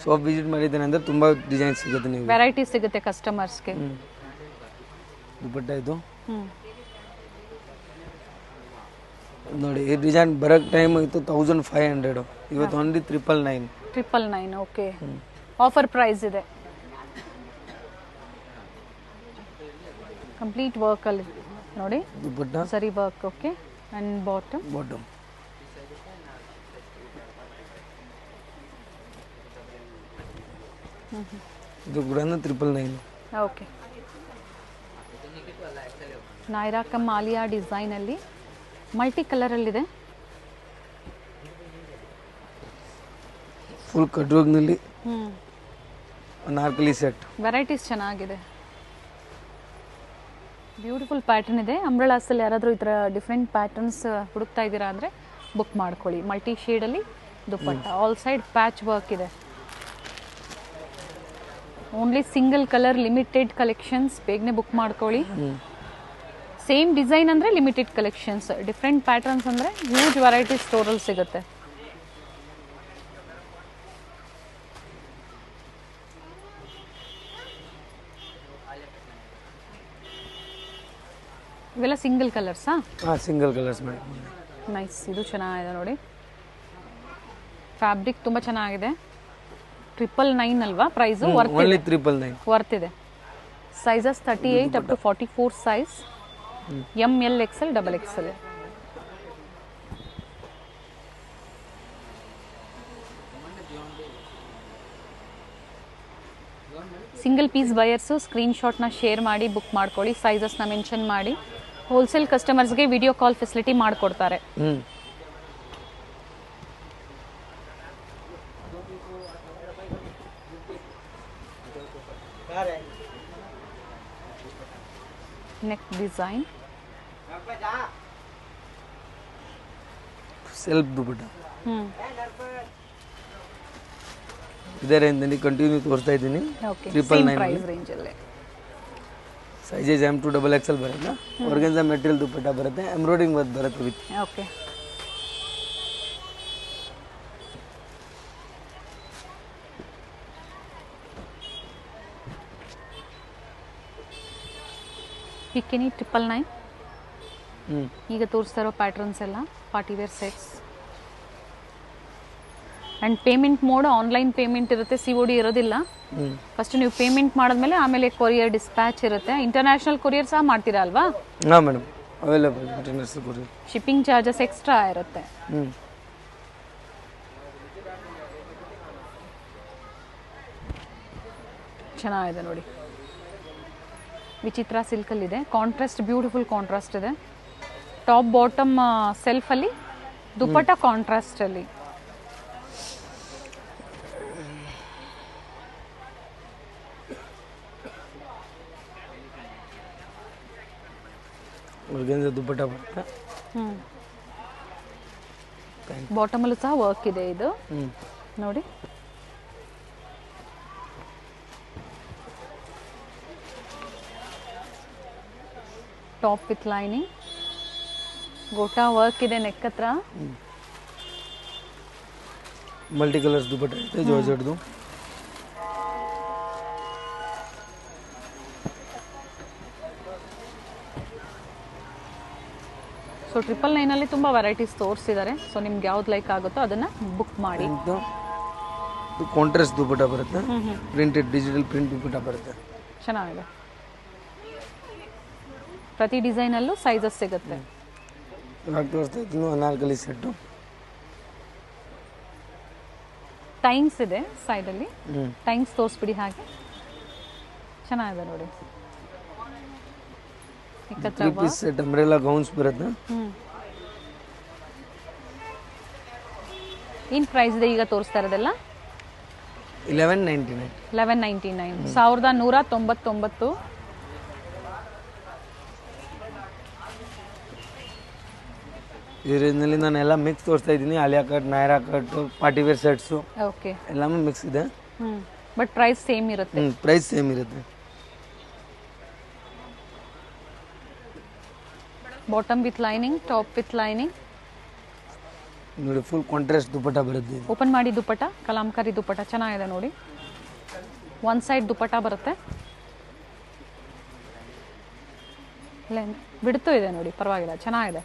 ಶಾಪ್ ವಿಸಿಟ್ ಮಾಡಿದ್ದೇನೆ ಅಂದರೆ ತುಂಬ ಡಿಸೈನ್ಸ್ ಸಿಗುತ್ತೆ. ನೀವು ವೆರೈಟಿ ಸಿಗುತ್ತೆ ಕಸ್ಟಮರ್ಸ್ಗೆ. ದುಪಟ್ಟ ಇದು ನೋಡಿ, ಈ ಡಿಸೈನ್ ಬರೋಕ್ಕೆ ಟೈಮ್ ಇತ್ತು 1500, ಇವತ್ತು ಓನ್ಲಿ 999. 999. ಓಕೆ, ಆಫರ್ ಪ್ರೈಸ್ ಇದೆ. ಕಂಪ್ಲೀಟ್ ವರ್ಕ್ ಅಲ್ಲಿ ನೋಡಿ, ದುಪಟ್ಟ ಸರಿ ವರ್ಕ್. ಓಕೆ, ಅಂಡ್ ಬಾಟಮ್ ಇದು ಕೂಡ 999. Okay, Naira cum Aliya design ಅಲ್ಲಿ ಮಲ್ಟಿ ಕಲರ್ ಅಲ್ಲಿದೆ. ಫುಲ್ ಕಟ್ವರ್ಕ್ನಲ್ಲಿ ಅನಾರ್ಕಲಿ ಸೆಟ್. ವೆರೈಟೀಸ್ ಚೆನ್ನಾಗಿದೆ, ಬ್ಯೂಟಿಫುಲ್ ಪ್ಯಾಟರ್ನ್ ಇದೆ. ಅಂಬ್ರೆಲಾಸಲ್ಲಿ ಯಾರಾದರೂ ಈ ಥರ ಡಿಫ್ರೆಂಟ್ ಪ್ಯಾಟರ್ನ್ಸ್ ಹುಡುಕ್ತಾ ಇದ್ದೀರಾ ಅಂದರೆ ಬುಕ್ ಮಾಡ್ಕೊಳ್ಳಿ. ಮಲ್ಟಿ ಶೇಡಲ್ಲಿ ದುಪ್ಪಟ್ಟ, ಆಲ್ ಸೈಡ್ ಪ್ಯಾಚ್ ವರ್ಕ್ ಇದೆ. Only single colour, limited collections, ಬೇಗನೆ ಬುಕ್ ಮಾಡ್ಕೊಳ್ಳಿ. ಸೇಮ್ ಡಿಸೈನ್ ಅಂದರೆ ಲಿಮಿಟೆಡ್ ಕಲೆಕ್ಷನ್ಸ್, ಡಿಫ್ರೆಂಟ್ ಪ್ಯಾಟರ್ನ್ಸ್ ಅಂದರೆ ಹ್ಯೂಜ್ ವೆರೈಟಿ ಸ್ಟೋರಲ್ಲಿ ಸಿಗುತ್ತೆ. ಇವೆಲ್ಲ ಸಿಂಗಲ್ ಕಲರ್ಸಾ? ಹಾಂ, ಸಿಂಗಲ್ ಕಲರ್ಸ್ ಮಾಡಿ. ನೈಸ್, ಇದು ಚೆನ್ನಾಗಿದೆ ನೋಡಿ, ಫ್ಯಾಬ್ರಿಕ್ ತುಂಬ ಚೆನ್ನಾಗಿದೆ. 999 ಅಲ್ವಾ ಪ್ರೈಸು? ಓನ್ಲಿ 999. ವರ್ತ್ ಇದೆ. Sizes 38 up to 44 size, ML XL XXL. Single piece buyers ಸ್ಕ್ರೀನ್ಶಾಟ್ನ ಶೇರ್ ಮಾಡಿ ಬುಕ್ ಮಾಡ್ಕೊಳ್ಳಿ. ಸೈಜಸ್ನ ಮೆನ್ಷನ್ ಮಾಡಿ. ಹೋಲ್ಸೇಲ್ ಕಸ್ಟಮರ್ಸ್ಗೆ ವಿಡಿಯೋ ಕಾಲ್ ಫೆಸಿಲಿಟಿ ಮಾಡಿಕೊಡ್ತಾರೆ. Neck design, self dupatta. ಇದೇ ರೇಂಜ್ನಲ್ಲಿ ಕಂಟಿನ್ಯೂ ತೋರಿಸ್ತಾ ಇದ್ದೀನಿ. 999 ಸೈಜಸ್ M to XXL ಬರುತ್ತೆ. ಆರ್ಗನ್ಜಾ ಮೆಟೀರಿಯಲ್ ದುಪಟ್ಟ ಬರುತ್ತೆ, ಎಂಬ್ರಾಯ್ಡಿಂಗ್ ವರ್ಕ್ ಬರುತ್ತೆ ವಿತ್. Okay, pick any 999. ಈಗ ತೋರಿಸ್ತಾ ಇರೋ ಪ್ಯಾಟರ್ನ್ಸ್ ಎಲ್ಲ party wear sets. And payment mode online payment ಇರುತ್ತೆ, COD ಇರೋದಿಲ್ಲ. ಫಸ್ಟ್ ನೀವು ಪೇಮೆಂಟ್ ಮಾಡಿದ್ಮೇಲೆ ಆಮೇಲೆ ಕೊರಿಯರ್ ಡಿಸ್ಪ್ಯಾಚ್ ಇರುತ್ತೆ. ಇಂಟರ್ನ್ಯಾಷನಲ್ ಕೊರಿಯರ್ ಸಹ ಮಾಡ್ತೀರಾ ಅಲ್ವಾ? ಹಾಂ madam, available international courier. Shipping charges extra ಇರುತ್ತೆ. ಚೆನ್ನಾಗಿದೆ ನೋಡಿ, ವಿಚಿತ್ರ ಸಿಲ್ಕಲ್ಲಿದೆ. ಕಾಂಟ್ರಾಸ್ಟ್, ಬ್ಯೂಟಿಫುಲ್ ಕಾಂಟ್ರಾಸ್ಟ್ ಇದೆ. ಟಾಪ್ ಬಾಟಮ್ ಸೆಲ್ಫಲ್ಲಿ, ದುಪಟ್ಟ ಕಾಂಟ್ರಾಸ್ಟಲ್ಲಿ. ಆರ್ಗನ್ಜಾ ದುಪಟ್ಟ ಬರುತ್ತೆ. ಬಾಟಮಲ್ಲೂ ಸಹ ವರ್ಕ್ ಇದೆ. ಇದು ನೋಡಿ, top with lining, gota work ಇದೆ ನೆಕ್ ಹತ್ರ. ಮಲ್ಟಿ ಕಲರ್ಸ್ ದುಪಟ್ಟ ಇದೆ, ಜಾರ್ಜೆಟ್ದು. ಸೊ 999 ತುಂಬ ವೆರೈಟೀಸ್ ತೋರಿಸಿದ್ದಾರೆ. ಸೊ ನಿಮ್ಗೆ ಯಾವ್ದು ಲೈಕ್ ಆಗುತ್ತೋ ಅದನ್ನು ಬುಕ್ ಮಾಡಿ. ಕಾಂಟ್ರಾಸ್ಟ್ ದುಪಟ್ಟ ಬರುತ್ತೆ, ಪ್ರಿಂಟೆಡ್ ಡಿಜಿಟಲ್ ಪ್ರಿಂಟ್ ದುಪಟ್ಟ ಬರುತ್ತೆ. ಚೆನ್ನಾಗಿದೆ. ಪ್ರತಿ ಡಿಸೈನಲ್ಲೂ ಸೈಜಸ್ ಸಿಗುತ್ತೆ. ತೋರಿಸ್ತಾ ಇದ್ದೀನಿ ಅನಾರ್ಕಲಿ ಸೆಟ್ಟು. ಟೈಮ್ಸ್ ಇದೆ ಸೈಡಲ್ಲಿ, ಟೈಮ್ಸ್ ತೋರಿಸ್ಬಿಡಿ. ಹಾಗೆ ಚೆನ್ನಾಗಿದೆ ನೋಡಿ. 3 ಪೀಸ್ ಸೆಟ್ ಅಂಬ್ರೆಲಾ ಗೌನ್ಸ್ ಬರುತ್ತೆ. ಏನು ಪ್ರೈಸ್ ಇದೆ ಈಗ ತೋರಿಸ್ತಾ ಇರೋದೆಲ್ಲ? 1199. 1199. ಈ ರೇಂಜ್ನಲ್ಲಿ ನಾನು ಎಲ್ಲ ಮಿಕ್ಸ್ ತೋರಿಸ್ತಾ ಇದ್ದೀನಿ. Alia cut, Naira cut, party wear sets okay, ಎಲ್ಲಾನು ಮಿಕ್ಸ್ ಇದೆ. ಬಟ್ ಪ್ರೈಸ್ ಸೇಮ್ ಇರುತ್ತೆ. ಪ್ರೈಸ್ ಸೇಮ್ ಇರುತ್ತೆ. Bottom with lining, top with lining. ನೋಡಿ ಫುಲ್ ಕಾಂಟ್ರಾಸ್ಟ್ ದುಪಟ್ಟ ಬರುತ್ತೆ. ಓಪನ್ ಮಾಡಿ ದುಪಟ್ಟ, ಕಲಾಂಕಾರಿ ದುಪಟ್ಟ ಚೆನ್ನಾಗಿದೆ ನೋಡಿ. ಒನ್ ಸೈಡ್ ದುಪಟ್ಟ ಬರುತ್ತೆ, ಬಿಡ್ತು ಇದೆ ನೋಡಿ, ಪರವಾಗಿಲ್ಲ ಚೆನ್ನಾಗಿದೆ.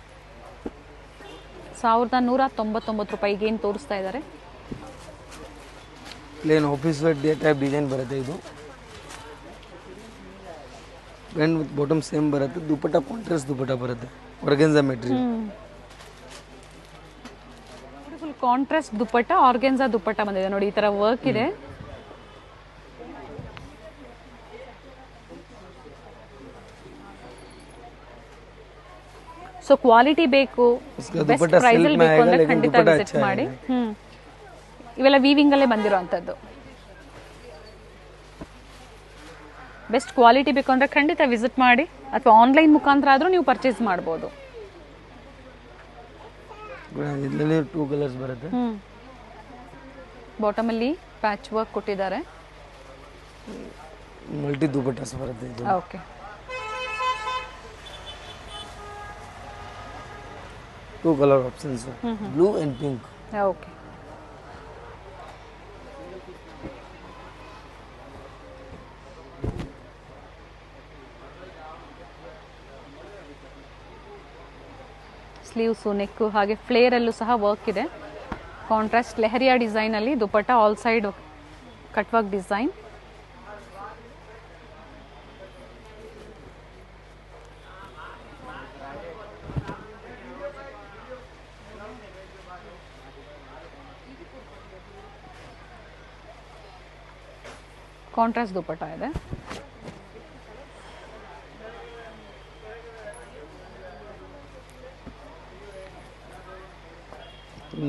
1199 ರೂಪಾಯಿಗೆ ಏನು ತೋರಿಸ್ತಾ ಇದ್ದಾರೆ. Plain office wear day type design ಬರುತ್ತೆ. ಇದು ಪ್ಯಾಂಟ್ ವಿತ್ ಬಾಟಮ್ ಸೇಮ್ ಬರುತ್ತೆ. ದುಪಟ್ಟ ಕಾಂಟ್ರಾಸ್ಟ್ ದುಪಟ್ಟ ಬರುತ್ತೆ, organza material. Full contrast dupatta, organza dupatta ಬಂದಿದೆ ನೋಡಿ, ಈ ತರ ವರ್ಕ್ ಇದೆ. ಸೊ ಕ್ವಾಲಿಟಿ ಬೇಕು, ಬೆಸ್ಟ್ ಪ್ರೈಸ್ ಅಲ್ಲಿ ಬೇಕು ಅಂದ್ರೆ ಖಂಡಿತ ವಿಸಿಟ್ ಮಾಡಿ. ಇವೆಲ್ಲ ವೀವಿಂಗ್ ಅಲ್ಲೇ ಬಂದಿರುವಂತದ್ದು. ಬೆಸ್ಟ್ ಕ್ವಾಲಿಟಿ ಬೇಕು ಅಂದ್ರೆ ಖಂಡಿತ ವಿಸಿಟ್ ಮಾಡಿ, ಅಥವಾ ಆನ್ಲೈನ್ ಮುಖಾಂತರ ಆದ್ರೂ ನೀವು ಪರ್ಚೇಸ್ ಮಾಡ್ಬೋದು. ಇದರಲ್ಲಿ 2 ಕಲರ್ಸ್ ಬರುತ್ತೆ. ಬಾಟಮ್ ಅಲ್ಲಿ ಪ್ಯಾಚ್ ವರ್ಕ್ ಕೊಟ್ಟಿದ್ದಾರೆ, ಮಲ್ಟಿ ದುಪಟ್ಟಾಸ್ ಬರುತ್ತೆ ಇದು. Okay. Two color options, blue and pink. Okay. Sleeves, neck ಹಾಗೆ ಫ್ಲೇರ್ ಅಲ್ಲೂ ಸಹ ವರ್ಕ್ ಇದೆ. ಕಾಂಟ್ರಾಸ್ಟ್ ಲೆಹರಿಯಾ ಡಿಸೈನ್ ಅಲ್ಲಿ dupatta, all side cut work design. Contrast dupatta ಇದೆ.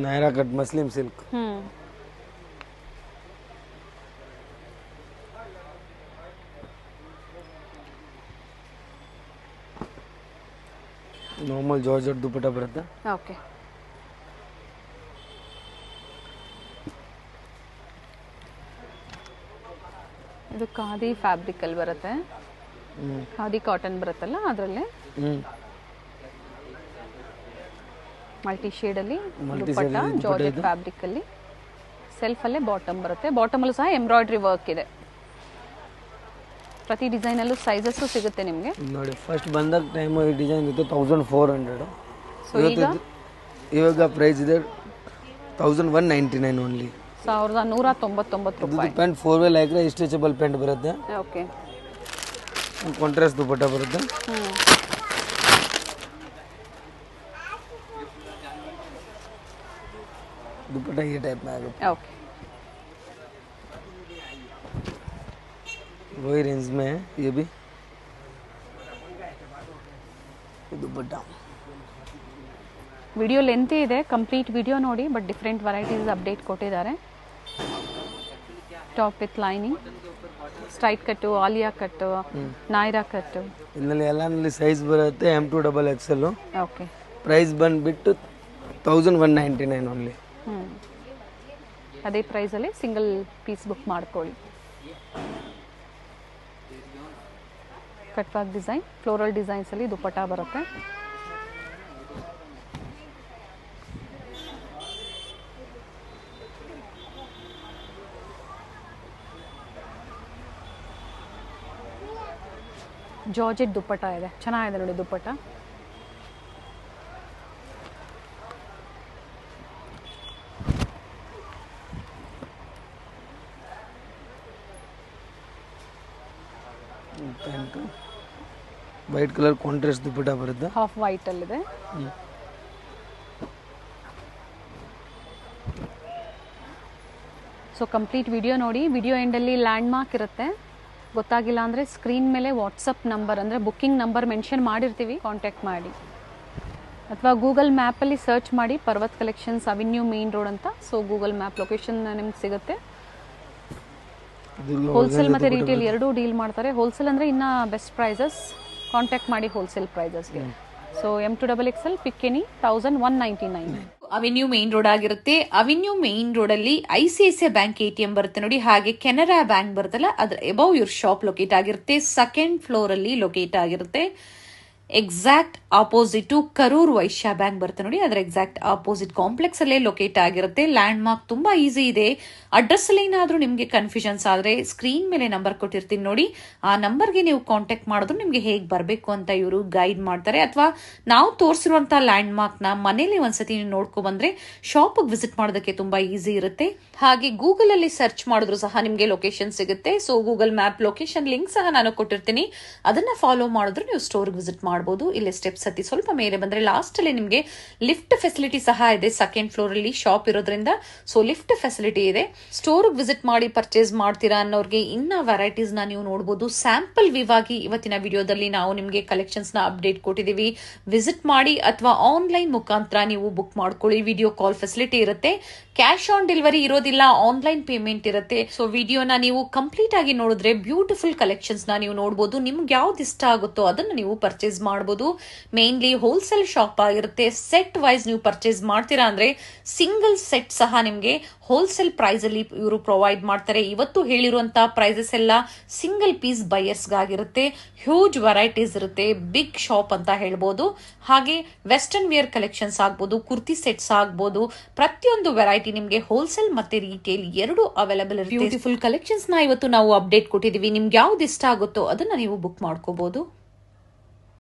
Naira cut muslin silk. Normal georgette dupatta ಬರುತ್ತೆ. ಓಕೆ. ಇದು ಖಾದಿ ಫ್ಯಾಬ್ರಿಕ್ ಅಲ್ಲಿ ಬರುತ್ತೆ, ಖಾದಿ ಕಾಟನ್ ಬರುತ್ತಲ್ಲ ಅದರಲ್ಲೇ. ಮಲ್ಟಿ ಶೇಡ್ ಅಲ್ಲಿ ದುಪಟ್ಟ, ಜಾರ್ಜೆಟ್ ಫ್ಯಾಬ್ರಿಕ್ ಅಲ್ಲಿ, ಸೆಲ್ಫ್ ಅಲ್ಲೇ ಬಾಟಮ್ ಬರುತ್ತೆ. ಬಾಟಮ್ ಅಲ್ಲೂ ಸಹ ಎಂಬ್ರಾಯ್ಡ್ರಿ ವರ್ಕ್ ಇದೆ. ಪ್ರತಿ ಡಿಸೈನ್ ಅಲ್ಲೂ ಸೈಜಸ್ ಸಿಗುತ್ತೆ ನಿಮಗೆ. ನೋಡಿ ಫಸ್ಟ್ ಬಂದಾಗ ಟೈಮ್ ಈ ಡಿಸೈನ್ ಇತ್ತು 1400. ಸೊ ಇವಾಗ ಪ್ರೈಸ್ ಇದೆ 1199 ಓನ್ಲಿ. 1199 ರೂಪಾಯಿ. Pant 4 way Lycra stretchable pant ಬರುತ್ತೆ. ಓಕೆ. ಕಾಂಟ್ರಾಸ್ಟ್ ದುಪಟ್ಟ ಬರುತ್ತೆ. दुपट्टा ये टाइप में आएगा. ओके. वही रेंज में है ये भी दुपट्टा. ವಿಡಿಯೋ ಲೆಂತ್ ಇದೆ, ಕಂಪ್ಲೀಟ್ ವಿಡಿಯೋ ನೋಡಿ. ಬಟ್ ಡಿಫ್ರೆಂಟ್ ವೆರೈಟೀಸ್ ಅಪ್ಡೇಟ್ ಕೊಟ್ಟಿದ್ದಾರೆ. ಟಾಪ್ ವಿತ್ ಲೈನಿಂಗ್, ಸ್ಟ್ರೈಟ್ ಕಟ್ಟು, ಆಲಿಯಾ ಕಟ್ಟು, ನಾಯ್ರಾ ಕಟ್ಟು. ಇದರಲ್ಲಿ ಎಲ್ಲಾನಲ್ಲಿ ಸೈಜ್ ಬರುತ್ತೆ M2XXL. ಓಕೆ. ಪ್ರೈಸ್ ಬಂದ್ಬಿಟ್ಟು 1199 ಓನ್ಲಿ. ಅದೇ ಪ್ರೈಸಲ್ಲಿ ಸಿಂಗಲ್ ಪೀಸ್ ಬುಕ್ ಮಾಡ್ಕೊಳ್ಳಿ. ಕಟ್ ವರ್ಕ್ ಡಿಸೈನ್, ಫ್ಲೋರಲ್ ಡಿಸೈನ್ಸಲ್ಲಿ ದುಪಟ್ಟ ಬರುತ್ತೆ. ಜಾರ್ಜೆಟ್ ದುಪಟ್ಟ ಇದೆ, ಚೆನ್ನಾಗಿದೆ ನೋಡಿ dupatta. Pant white colour contrast dupatta ಬರುತ್ತೆ. ಹಾಫ್ ವೈಟ್ ಅಲ್ಲಿದೆ. ಸೊ ಕಂಪ್ಲೀಟ್ ವಿಡಿಯೋ ನೋಡಿ. ವಿಡಿಯೋ ಎಂಡಲ್ಲಿ ಲ್ಯಾಂಡ್ ಮಾರ್ಕ್ ಇರುತ್ತೆ, ಗೊತ್ತಾಗಿಲ್ಲ ಅಂದರೆ ಸ್ಕ್ರೀನ್ ಮೇಲೆ ವಾಟ್ಸಪ್ ನಂಬರ್ ಅಂದರೆ ಬುಕ್ಕಿಂಗ್ ನಂಬರ್ ಮೆನ್ಷನ್ ಮಾಡಿರ್ತೀವಿ, ಕಾಂಟ್ಯಾಕ್ಟ್ ಮಾಡಿ. ಅಥವಾ ಗೂಗಲ್ ಮ್ಯಾಪಲ್ಲಿ ಸರ್ಚ್ ಮಾಡಿ Parvat collections avenue main road ಅಂತ. ಸೊ ಗೂಗಲ್ ಮ್ಯಾಪ್ ಲೊಕೇಶನ್ ನಿಮ್ಗೆ ಸಿಗುತ್ತೆ. ಹೋಲ್ಸೇಲ್ ಮತ್ತು ರಿಟೇಲ್ ಎರಡೂ ಡೀಲ್ ಮಾಡ್ತಾರೆ. ಹೋಲ್ಸೇಲ್ ಅಂದರೆ ಇನ್ನೂ ಬೆಸ್ಟ್ ಪ್ರೈಸಸ್, ಕಾಂಟ್ಯಾಕ್ಟ್ ಮಾಡಿ ಹೋಲ್ಸೇಲ್ ಪ್ರೈಸಸ್ಗೆ. So M2XXL pick any 1199. Avenue main road ಆಗಿರುತ್ತೆ. ಅವೆನ್ಯೂ ಮೇನ್ ರೋಡ್ ಅಲ್ಲಿ ICICI ಬ್ಯಾಂಕ್ ATM ಬರುತ್ತೆ ನೋಡಿ, ಹಾಗೆ ಕೆನರಾ ಬ್ಯಾಂಕ್ ಬರುತ್ತಲ್ಲ ಅದ್ರ ಎಬವ್ ಇವ್ರ ಶಾಪ್ ಲೊಕೇಟ್ ಆಗಿರುತ್ತೆ. ಸೆಕೆಂಡ್ ಫ್ಲೋರ್ ಅಲ್ಲಿ ಲೊಕೇಟ್ ಆಗಿರುತ್ತೆ. Exact opposite Karur Vysya bank ಬರುತ್ತೆ ನೋಡಿ, ಅದರ ಎಕ್ಸಾಕ್ಟ್ ಆಪೋಸಿಟ್ ಕಾಂಪ್ಲೆಕ್ಸ್ ಅಲ್ಲೇ ಲೊಕೇಟ್ ಆಗಿರುತ್ತೆ. ಲ್ಯಾಂಡ್ ಮಾರ್ಕ್ ತುಂಬಾ ಈಸಿ ಇದೆ. ಅಡ್ರೆಸ್ ಅಲ್ಲಿ ಏನಾದ್ರೂ ನಿಮ್ಗೆ ಕನ್ಫ್ಯೂಷನ್ಸ್ ಆದ್ರೆ ಸ್ಕ್ರೀನ್ ಮೇಲೆ ನಂಬರ್ ಕೊಟ್ಟಿರ್ತೀನಿ ನೋಡಿ, ಆ ನಂಬರ್ಗೆ ನೀವು ಕಾಂಟ್ಯಾಕ್ಟ್ ಮಾಡಿದ್ರು ನಿಮ್ಗೆ ಹೇಗೆ ಬರಬೇಕು ಅಂತ ಇವರು ಗೈಡ್ ಮಾಡ್ತಾರೆ. ಅಥವಾ ನಾವು ತೋರಿಸಿರುವಂತಹ ಲ್ಯಾಂಡ್ ಮಾರ್ಕ್ ನ ಮನೇಲಿ ಒಂದ್ಸತಿ ನೀವು ನೋಡ್ಕೊ ಬಂದ್ರೆ ಶಾಪ್ ವಿಸಿಟ್ ಮಾಡೋದಕ್ಕೆ ತುಂಬಾ ಈಸಿ ಇರುತ್ತೆ. ಹಾಗೆ ಗೂಗಲ್ ಅಲ್ಲಿ ಸರ್ಚ್ ಮಾಡಿದ್ರು ಸಹ ನಿಮ್ಗೆ ಲೊಕೇಶನ್ ಸಿಗುತ್ತೆ. So Google map location link ಸಹ ನಾನು ಕೊಟ್ಟಿರ್ತೀನಿ, ಅದನ್ನ ಫಾಲೋ ಮಾಡಿದ್ರು ನೀವು ಸ್ಟೋರ್ ವಿಸಿಟ್ ಮಾಡಬಹುದು. ಇಲ್ಲಿ ಸ್ಟೆಪ್ಸ್ ಹತ್ತಿ ಸ್ವಲ್ಪ ಮೇಲೆ ಬಂದ್ರೆ ಲಾಸ್ಟ್ ಅಲ್ಲಿ ನಿಮ್ಗೆ ಲಿಫ್ಟ್ ಫೆಸಿಲಿಟಿ ಸಹ ಇದೆ. ಸೆಕೆಂಡ್ ಫ್ಲೋರ್ ಅಲ್ಲಿ ಶಾಪ್ ಇರೋದ್ರಿಂದ ಸೊ ಲಿಫ್ಟ್ ಫೆಸಿಲಿಟಿ ಇದೆ. ಸ್ಟೋರ್ ವಿಸಿಟ್ ಮಾಡಿ ಪರ್ಚೇಸ್ ಮಾಡ್ತೀರಾ ಅನ್ನೋರ್ಗೆ ಇನ್ನ ವೆರೈಟೀಸ್ ನ ನೀವು ನೋಡಬಹುದು. ಸ್ಯಾಂಪಲ್ ವಿವಾಗಿ ಇವತ್ತಿನ ವಿಡಿಯೋದಲ್ಲಿ ನಾವು ನಿಮ್ಗೆ ಕಲೆಕ್ಷನ್ಸ್ ನ ಅಪ್ಡೇಟ್ ಕೊಟ್ಟಿದೀವಿ. ವಿಸಿಟ್ ಮಾಡಿ ಅಥವಾ ಆನ್ಲೈನ್ ಮುಖಾಂತರ ನೀವು ಬುಕ್ ಮಾಡ್ಕೊಳ್ಳಿ. ವಿಡಿಯೋ ಕಾಲ್ ಫೆಸಿಲಿಟಿ ಇರುತ್ತೆ. ಕ್ಯಾಶ್ ಆನ್ ಡೆಲಿವರಿ ಇರೋದಿಲ್ಲ, ಆನ್ಲೈನ್ ಪೇಮೆಂಟ್ ಇರುತ್ತೆ. ಸೊ ವಿಡಿಯೋನ ನೀವು ಕಂಪ್ಲೀಟ್ ಆಗಿ ನೋಡಿದ್ರೆ ಬ್ಯೂಟಿಫುಲ್ ಕಲೆಕ್ಷನ್ಸ್ ನ ನೀವು ನೋಡಬಹುದು. ನಿಮ್ಗೆ ಯಾವ್ದು ಇಷ್ಟ ಆಗುತ್ತೋ ಅದನ್ನ ನೀವು ಪರ್ಚೇಸ್ ಮಾಡಬಹುದು. ಮೇನ್ಲಿ ಹೋಲ್ಸೇಲ್ ಶಾಪ್ ಆಗಿರುತ್ತೆ. ಸೆಟ್ ವೈಸ್ ನೀವು ಪರ್ಚೇಸ್ ಮಾಡ್ತೀರಾ ಅಂದ್ರೆ ಸಿಂಗಲ್ ಸೆಟ್ ಸಹ ನಿಮ್ಗೆ ಹೋಲ್ಸೇಲ್ ಪ್ರೈಸ್ ಅಲ್ಲಿ ಇವರು ಪ್ರೊವೈಡ್ ಮಾಡ್ತಾರೆ. ಇವತ್ತು ಹೇಳಿರುವಂತಹ ಪ್ರೈಸಸ್ ಎಲ್ಲ ಸಿಂಗಲ್ ಪೀಸ್ ಬೈಯರ್ಸ್ ಗಾಗಿರುತ್ತೆ. ಹ್ಯೂಜ್ ವೆರೈಟೀಸ್ ಇರುತ್ತೆ. ಬಿಗ್ ಶಾಪ್ ಅಂತ ಹೇಳ್ಬೋದು. ಹಾಗೆ ವೆಸ್ಟರ್ನ್ ವೇರ್ ಕಲೆಕ್ಷನ್ಸ್ ಆಗ್ಬೋದು, ಕುರ್ತಿ ಸೆಟ್ಸ್ ಆಗ್ಬೋದು, ಪ್ರತಿಯೊಂದು ವೆರೈಟಿ ನಿಮ್ಗೆ ಹೋಲ್ಸೇಲ್ ಮತ್ತೆ ರಿಟೇಲ್ ಎರಡು ಅವೈಲೇಬಲ್ ಇರುತ್ತೆ. ಬ್ಯೂಟಿಫುಲ್ ಕಲೆಕ್ಷನ್ಸ್ ನ ಇವತ್ತು ನಾವು ಅಪ್ಡೇಟ್ ಕೊಟ್ಟಿದೀವಿ. ನಿಮ್ಗೆ ಯಾವ್ದು ಇಷ್ಟ ಆಗುತ್ತೋ ಅದನ್ನ ನೀವು ಬುಕ್ ಮಾಡ್ಕೋಬಹುದು.